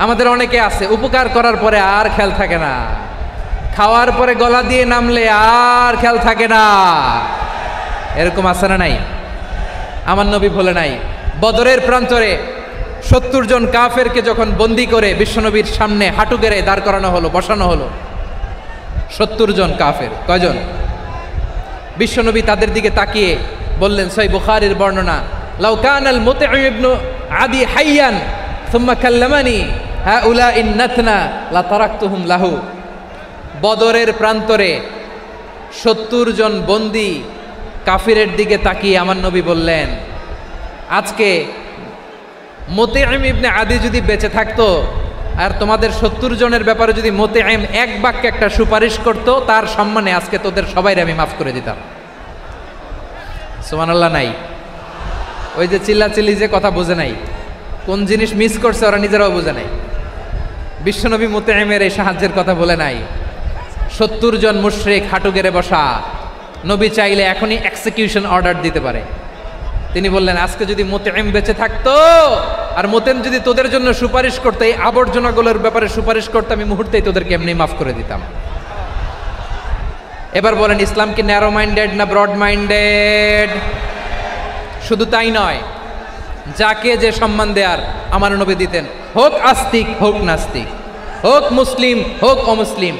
আমাদের অনেকে আছে উপকার করার পরে আর খেয়াল থাকে না, খাওয়ার পরে গলা দিয়ে নামলে আর খেয়াল থাকে না। এরকম আছে না নাই? আমার নবী ভুলে নাই। বদরের প্রান্তরে 70 জন কাফেরকে যখন বন্দি করে বিশ্বনবীর সামনে হাঁটু গেড়ে দাঁড় করানো হলো, বসানো হলো, 70 জন কাফের। কয়জন? বিশ্বনবী তাদের দিকে তাকিয়ে বললেন, সহিহ বুখারীর বর্ণনা, লাউ কানাল মুতঈম ইবনে আদি হাইয়ান সুম্মা কাল্লামানি হাউলাই নাতনা লা তারাকতুহুম লাহু। বদরের প্রান্তরে 70 জন বন্দি কাফিরের দিকে তাকিয়ে আমার নবী বললেন, আজকে মুতঈম ইবনে আদি যদি বেঁচে থাকতো আর তোমাদের 70 জনের ব্যাপারে যদি মুতঈম এক বাক্যে একটা সুপারিশ করত, তার সম্মানে আজকে তোদের সবাইরে আমি মাফ করে দিতাম। সুবহানাল্লাহ নাই? ওই যে চিল্লাচিল্লি যে কথা বোঝে নাই, কোন জিনিস মিস করছে ওরা নিজেরাও বোঝে নাই। বিশ্বনবী মুতঈমের এই সাহায্যের কথা বলে নাই। 70 জন মুশরিক হাঁটু গেড়ে বসা, নবী চাইলে এখনই এক্সিকিউশন অর্ডার দিতে পারে। তিনি বললেন, আজকে যদি মুতঈম বেঁচে থাকতো আর মুতঈম যদি তোদের জন্য সুপারিশ করতো, এই আবর্জনাগুলোর ব্যাপারে সুপারিশ করতো, আমি মুহূর্তেই তোদেরকে এমনি মাফ করে দিতাম। এবার বলেন, ইসলাম কি ন্যারো মাইন্ডেড না ব্রড মাইন্ডেড? শুধু তাই নয়, যাকে যে সম্মান দেয়ার আমার নবী দিতেন, হোক আস্তিক হোক নাস্তিক, হোক মুসলিম হোক অমুসলিম।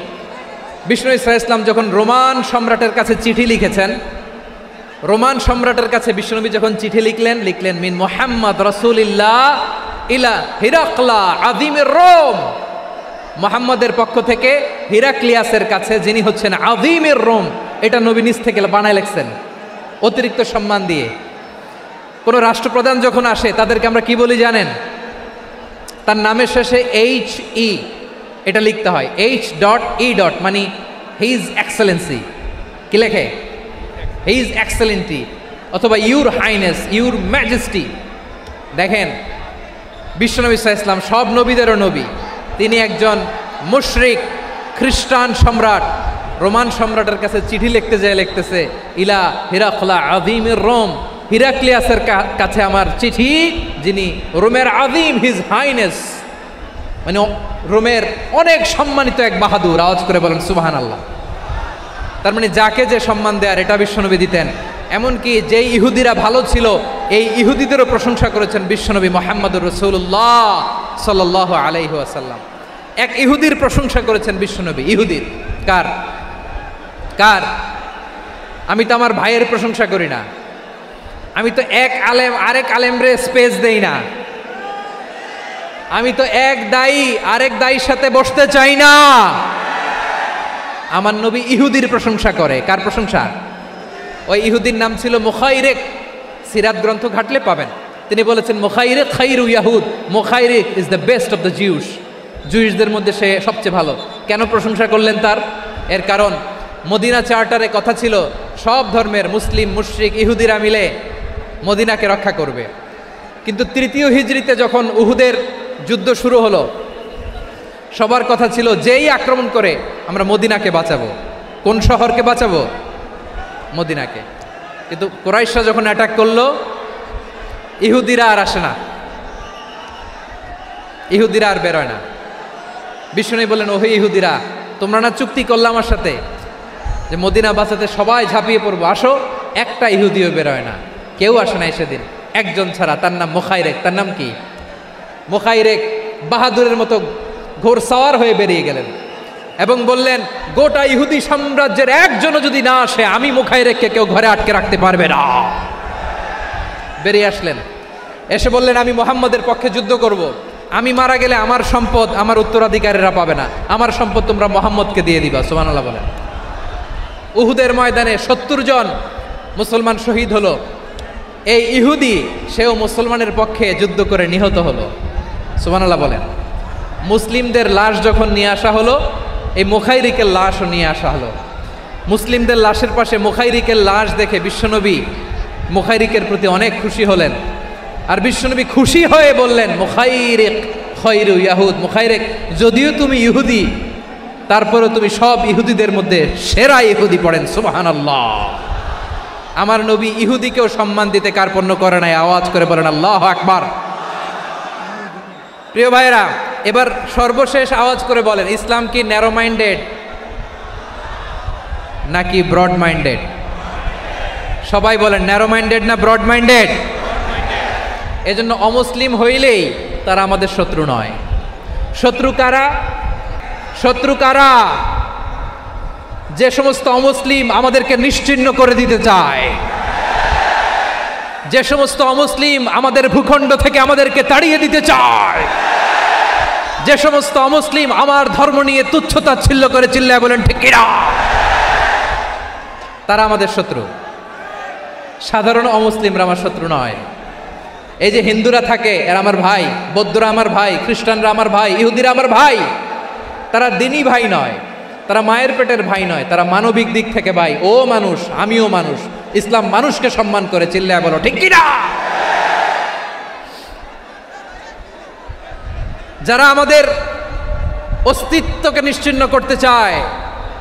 বিষ্ণু ইসলাম যখন রোমান সম্রাটের কাছে চিঠি লিখেছেন, রোমান সম্রাটের কাছে বিশ্বনবী যখন চিঠি লিখলেন মিন মুহাম্মদ রাসূলিল্লাহ ইলা হিরাকলা আযীমির রোম, মুহাম্মদের পক্ষ থেকে হিরাক্লিয়াসের কাছে, যিনি হচ্ছেন আযীমির রোম। এটা নবী নিজ থেকে বানায় লিখছেন অতিরিক্ত সম্মান দিয়ে। কোন রাষ্ট্রপ্রধান যখন আসে তাদেরকে আমরা কি বলি জানেন? তার নামের শেষে HE এটা লিখতে হয়, H.E. মানে হিজ এক্সেলেন্সি। কি লেখে? হিজ এক্সেলেন্টি, অথবা ইউর হাইনেস, ইউর ম্যাজেস্টি। দেখেন, বিশ্বনবী সাল্লাল্লাহু আলাইহি ওয়াসাল্লাম সব নবীদেরও নবী, তিনি একজন মুশরিক খ্রিস্টান সম্রাট রোমান সম্রাটের কাছে চিঠি লিখতে যায়, লিখতেছে ইলা হিরাকলা আযীমির রোম, হিরাক্লিয়াসের কাছে আমার চিঠি, যিনি রোমের আযীম, হিজ হাইনেস, মানে রোমের অনেক সম্মানিত এক বাহাদুর। আওয়াজ করে বলেন সুবহানাল্লাহ। তার মানে যাকে যে সম্মান দেয়ার এটা বিশ্বনবী দিতেন। এমনকি যেই ইহুদিরা ভালো ছিল, এই ইহুদিদেরও প্রশংসা করেছেন বিশ্বনবী মুহাম্মদুর রাসূলুল্লাহ সাল্লাল্লাহু আলাইহি ওয়াসাল্লাম। এক ইহুদির প্রশংসা করেছেন বিশ্বনবী। ইহুদির কার? কার? আমি তো আমার ভাইয়ের প্রশংসা করি না, আমি তো এক আলেম আরেক আলেমরে স্পেস দেই না, আমি তো এক দায়ী আরেক দায়ীর সাথে বসতে চাই না। আমার নবী ইহুদির প্রশংসা করে। কার প্রশংসা? ওই ইহুদির নাম ছিল মুখাইরেক। সিরাত গ্রন্থ ঘাটলে পাবেন। তিনি বলেছেন, মুখাইরেক খাইরু ইয়াহুদ, Mukhayriq is the best of the Jews. জুইশদের মধ্যে সে সবচেয়ে ভালো। কেন প্রশংসা করলেন তার? এর কারণ মদিনা চার্টারে কথা ছিল সব ধর্মের মুসলিম, মুশরিক, ইহুদিরা মিলে মদিনাকে রক্ষা করবে। কিন্তু 3য় হিজরিতে যখন উহুদের যুদ্ধ শুরু হলো, সবার কথা ছিল যেই আক্রমণ করে আমরা মদিনাকে বাঁচাবো। কোন শহরকে বাঁচাবো? মদিনাকে। কিন্তু কুরাইশরা যখন অ্যাটাক করলো, ইহুদিরা আর আসে না, ইহুদিরা আর বেরোয় না। বিষ্ণু বললেন, ওহে ইহুদিরা, তোমরা না চুক্তি করলে আমার সাথে যে মদিনা বাঁচাতে সবাই ঝাঁপিয়ে পড়বো, আসো। একটা ইহুদিও বেরোয় না, কেউ আসে না সেদিন, একজন ছাড়া। তার নাম মুখাইরেক। তার নাম কি? মুখাইরেক বাহাদুরের মতো ঘোড়সাওয়ার হয়ে বেরিয়ে গেলেন এবং বললেন, গোটা ইহুদি সাম্রাজ্যের একজনও যদি না আসে, আমি মুখাইরেককে কেউ ঘরে আটকে রাখতে পারবে না। বেরিয়ে আসলেন, এসে বললেন, আমি মুহাম্মদের পক্ষে যুদ্ধ করব। আমি মারা গেলে আমার সম্পদ আমার উত্তরাধিকারীরা পাবে না, আমার সম্পদ তোমরা মুহাম্মদকে দিয়ে দিবা। সুবহানাল্লাহ বলেন। উহুদের ময়দানে 70 জন মুসলমান শহীদ হলো। এই ইহুদি, সেও মুসলমানের পক্ষে যুদ্ধ করে নিহত হলো। সুবহানাল্লাহ বলেন। মুসলিমদের লাশ যখন নিয়ে আসা হলো, এই মুখাইরিকের লাশও নিয়ে আসা হলো। মুসলিমদের লাশের পাশে মুখাইরিকের লাশ দেখে বিশ্বনবী মুখাইরিকের প্রতি অনেক খুশি হলেন। আর বিশ্বনবী খুশি হয়ে বললেন, মুখাইরিক খায়রু ইয়াহুদ, মুখাইরিক যদিও তুমি ইহুদি, তারপরেও তুমি সব ইহুদিদের মধ্যে সেরা ইহুদি। পড়েন সুবহানাল্লাহ। আমার নবী ইহুদিকেও সম্মান দিতে কার্পণ্য করে নাই। আওয়াজ করে বলেন আল্লাহু আকবার। প্রিয় ভাইরা, এবার সর্বশেষ আওয়াজ করে বলেন, ইসলাম কি ন্যারো মাইন্ডেড নাকি ব্রড মাইন্ডেড? সবাই বলেন, ন্যারো মাইন্ডেড না ব্রড মাইন্ডেড? এজন্য অমুসলিম হইলেই তারা আমাদের শত্রু নয়। শত্রু কারা? শত্রু কারা? যে সমস্ত অমুসলিম আমাদেরকে নিশ্চিহ্ন করে দিতে চায়, যে সমস্ত অমুসলিম আমাদের ভূখণ্ড থেকে আমাদেরকে তাড়িয়ে দিতে চায়, যে সমস্ত অমুসলিম আমার ধর্ম নিয়ে তুচ্ছতাচ্ছিল্য করে চিল্লায় বলেন ঠিক কিনা, তারা আমাদের শত্রু। সাধারণ অমুসলিমরা আমার শত্রু নয়। এই যে হিন্দুরা থাকে এরা আমার ভাই, বৌদ্ধরা আমার ভাই, খ্রিস্টানরা আমার ভাই, ইহুদিরা আমার ভাই। তারা দিনই ভাই নয়, তারা মায়ের পেটের ভাই নয়, তারা মানবিক দিক থেকে ভাই। ও মানুষ, আমিও মানুষ, ইসলাম মানুষকে সম্মান করে, চিল্লায় বলো ঠিক কিনা। যারা আমাদের অস্তিত্বকে নিশ্চিহ্ন করতে চায়,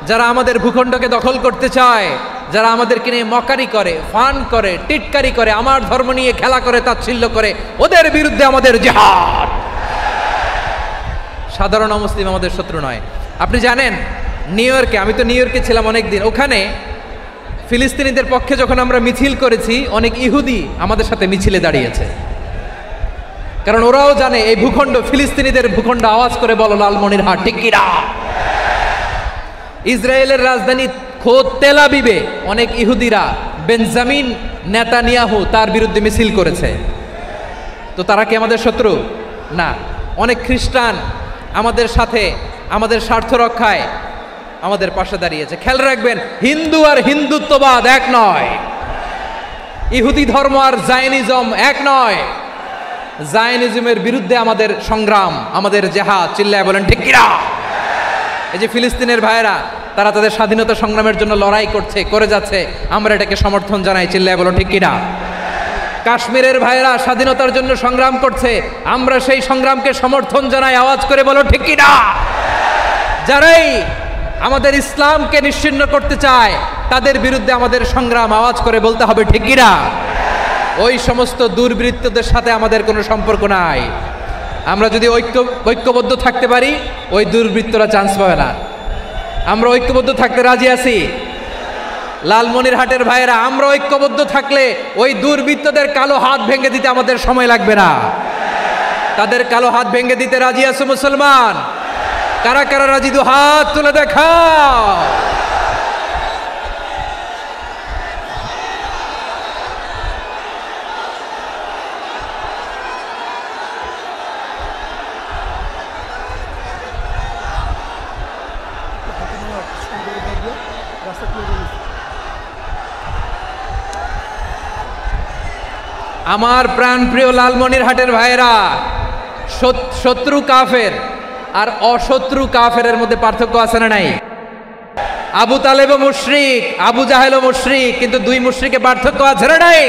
যারা আমাদের ভূখণ্ডকে দখল করতে চায়, যারা আমাদেরকে নিয়ে মকারি করে, ফান করে, টিটকারি করে, আমার ধর্ম নিয়ে খেলা করে, তাচ্ছিল্য করে, ওদের বিরুদ্ধে আমাদের জিহাদ। সাধারণ মুসলিম আমাদের শত্রু নয়। আপনি জানেন নিউ ইয়র্কে, আমি তো নিউ ইয়র্কে ছিলাম অনেকদিন, ওখানে ফিলিস্তিনিদের পক্ষে যখন আমরা মিছিল করেছি, অনেক ইহুদি আমাদের সাথে মিছিলে দাঁড়িয়েছে। কারণ ওরাও জানে এই ভূখণ্ড ফিলিস্তিনিদের ভূখণ্ড। আওয়াজ করে বলো লালমনিরহাট ঠিক কিনা। ইসরায়েলের রাজধানী খোদ তেল আবিবে অনেক ইহুদিরা বেঞ্জামিন নেতানিয়াহু তার বিরুদ্ধে মিছিল করেছে। তো তারা কি আমাদের শত্রু? না। অনেক খ্রিস্টান আমাদের সাথে আমাদের স্বার্থ রক্ষায় আমাদের পাশে দাঁড়িয়েছে। খেয়াল রাখবেন, হিন্দু আর হিন্দুত্ববাদ এক নয়, ইহুদি ধর্ম আর জায়নিজম এক নয়। জায়নিজমের বিরুদ্ধে আমাদের সংগ্রাম, আমাদের জেহাদ, চিল্লায় বলেন ঠিক কিনা। এই যে ফিলিস্তিনের ভাইয়েরা, তারা তাদের স্বাধীনতা সংগ্রামের জন্য লড়াই করছে, করে যাচ্ছে, আমরা এটাকে সমর্থন জানাই, চিল্লায় বলো ঠিক কিনা। কাশ্মীরের ভাইয়েরা স্বাধীনতার জন্য সংগ্রাম করছে, আমরা সেই সংগ্রামকে সমর্থন জানাই, আওয়াজ করে বলো ঠিক কিনা। যারাই আমাদের ইসলামকে নিশ্চিহ্ন করতে চায় তাদের বিরুদ্ধে আমাদের সংগ্রাম, আওয়াজ করে বলতে হবে ঠিক কিনা। ওই সমস্ত দুর্বৃত্তদের সাথে আমাদের কোনো সম্পর্ক নাই। আমরা যদি ঐক্যবদ্ধ থাকতে পারি, ওই দুর্বৃত্তরা চান্স পাবে না। আমরা ঐক্যবদ্ধ থাকতে রাজি আছি। লালমনিরহাটের ভাইয়েরা, আমরা ঐক্যবদ্ধ থাকলে ওই দুর্বৃত্তদের কালো হাত ভেঙে দিতে আমাদের সময় লাগবে না। তাদের কালো হাত ভেঙে দিতে রাজি আছো মুসলমান? কারা কারা রাজি? দু হাত তুলে দেখাও। আমার প্রাণপ্রিয় লালমনিরহাটের ভাইয়েরা, শত্রু কাফের আর অশত্রু কাফেরের মধ্যে পার্থক্য আছে না নাই? আবু তালেবও মুশরিক, আবু জাহেলও মুশরিক, কিন্তু দুই মুশরিকে পার্থক্য আছে না নাই?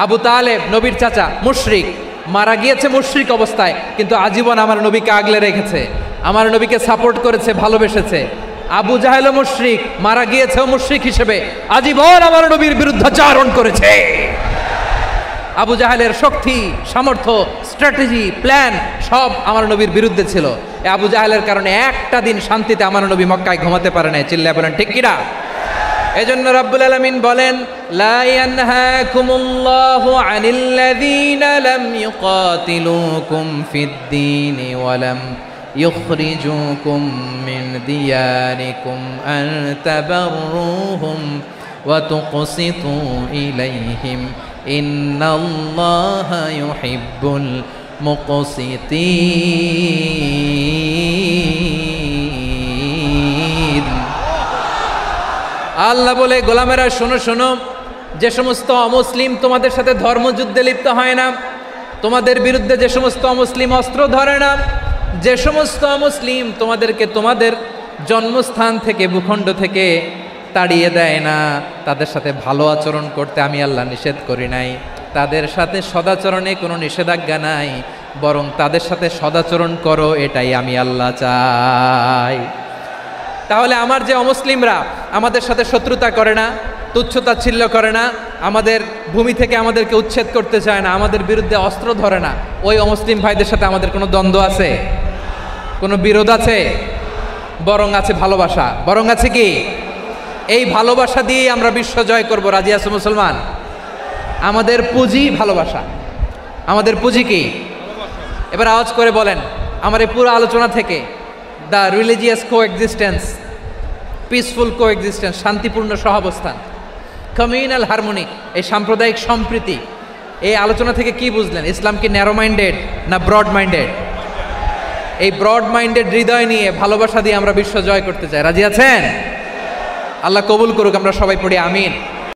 আবু তালেব নবীর চাচা, মুশরিক, মারা গিয়েছে মুশরিক অবস্থায়, কিন্তু আজীবন আমার নবীকে আগলে রেখেছে, আমার নবীকে সাপোর্ট করেছে, ভালোবেসেছে। আবু জাহেলও মুশরিক, মারা গিয়েছেও মুশরিক হিসেবে, আজীবন আমার নবীর বিরুদ্ধাচারণ করেছে। আবু জাহেলের শক্তি, সামর্থ্য, স্ট্র্যাটেজি, প্ল্যান সব আমার নবীর বিরুদ্ধে ছিল। এই আবু জাহেলের কারণে একটা দিন শান্তিতে আমার নবী মক্কায় ঘুমাতে পারে নাই, চিল্লায় বলেন ঠিক কিনা। এজন্য রব্বুল আলামিন বলেন, লা ইয়ানহাকুমুল্লাহু আনিল্লাযীনা লাম ইউকাতিলুকুম ফিদ-দীনি ওয়া লাম ইখরিজুকুম মিন দিয়ারিকুম আন তাবাররুহুম ওয়া তুকসিতু ইলাইহিম ইন্নাল্লাহা ইউহিব্বুল মুকসিতিন। আল্লাহ বলে, গোলামেরা শোনো শোনো, যে সমস্ত অমুসলিম তোমাদের সাথে ধর্মযুদ্ধে লিপ্ত হয় না, তোমাদের বিরুদ্ধে যে সমস্ত অমুসলিম অস্ত্র ধরে না, যে সমস্ত অমুসলিম তোমাদেরকে তোমাদের জন্মস্থান থেকে, ভূখণ্ড থেকে তাড়িয়ে দেয় না, তাদের সাথে ভালো আচরণ করতে আমি আল্লাহ নিষেধ করি নাই। তাদের সাথে সদাচরণে কোনো নিষেধাজ্ঞা নাই, বরং তাদের সাথে সদাচরণ করো, এটাই আমি আল্লাহ চাই। তাহলে আমার যে অমুসলিমরা আমাদের সাথে শত্রুতা করে না, তুচ্ছতাচ্ছিল্য করে না, আমাদের ভূমি থেকে আমাদেরকে উচ্ছেদ করতে চায় না, আমাদের বিরুদ্ধে অস্ত্র ধরে না, ওই অমুসলিম ভাইদের সাথে আমাদের কোনো দ্বন্দ্ব আছে? কোনো বিরোধ আছে? বরং আছে ভালোবাসা। বরং আছে কি? এই ভালোবাসা দিয়েই আমরা বিশ্ব জয় করব। রাজি আছো মুসলমান? আমাদের পুঁজি ভালোবাসা। আমাদের পুঁজি কি? এবার আওয়াজ করে বলেন, আমার এই পুরো আলোচনা থেকে the religious co existence, peaceful co existence, শান্তিপূর্ণ সহাবস্থান, কমিউনাল হারমোনি, এই সাম্প্রদায়িক সম্প্রীতি, এই আলোচনা থেকে কি বুঝলেন? ইসলাম কি ন্যারো মাইন্ডেড না ব্রড মাইন্ডেড? এই ব্রড মাইন্ডেড হৃদয় নিয়ে, ভালোবাসা দিয়ে আমরা বিশ্ব জয় করতে চাই। রাজি আছেন? আল্লাহ কবুল করুক, আমরা সবাই পড়ি আমিন।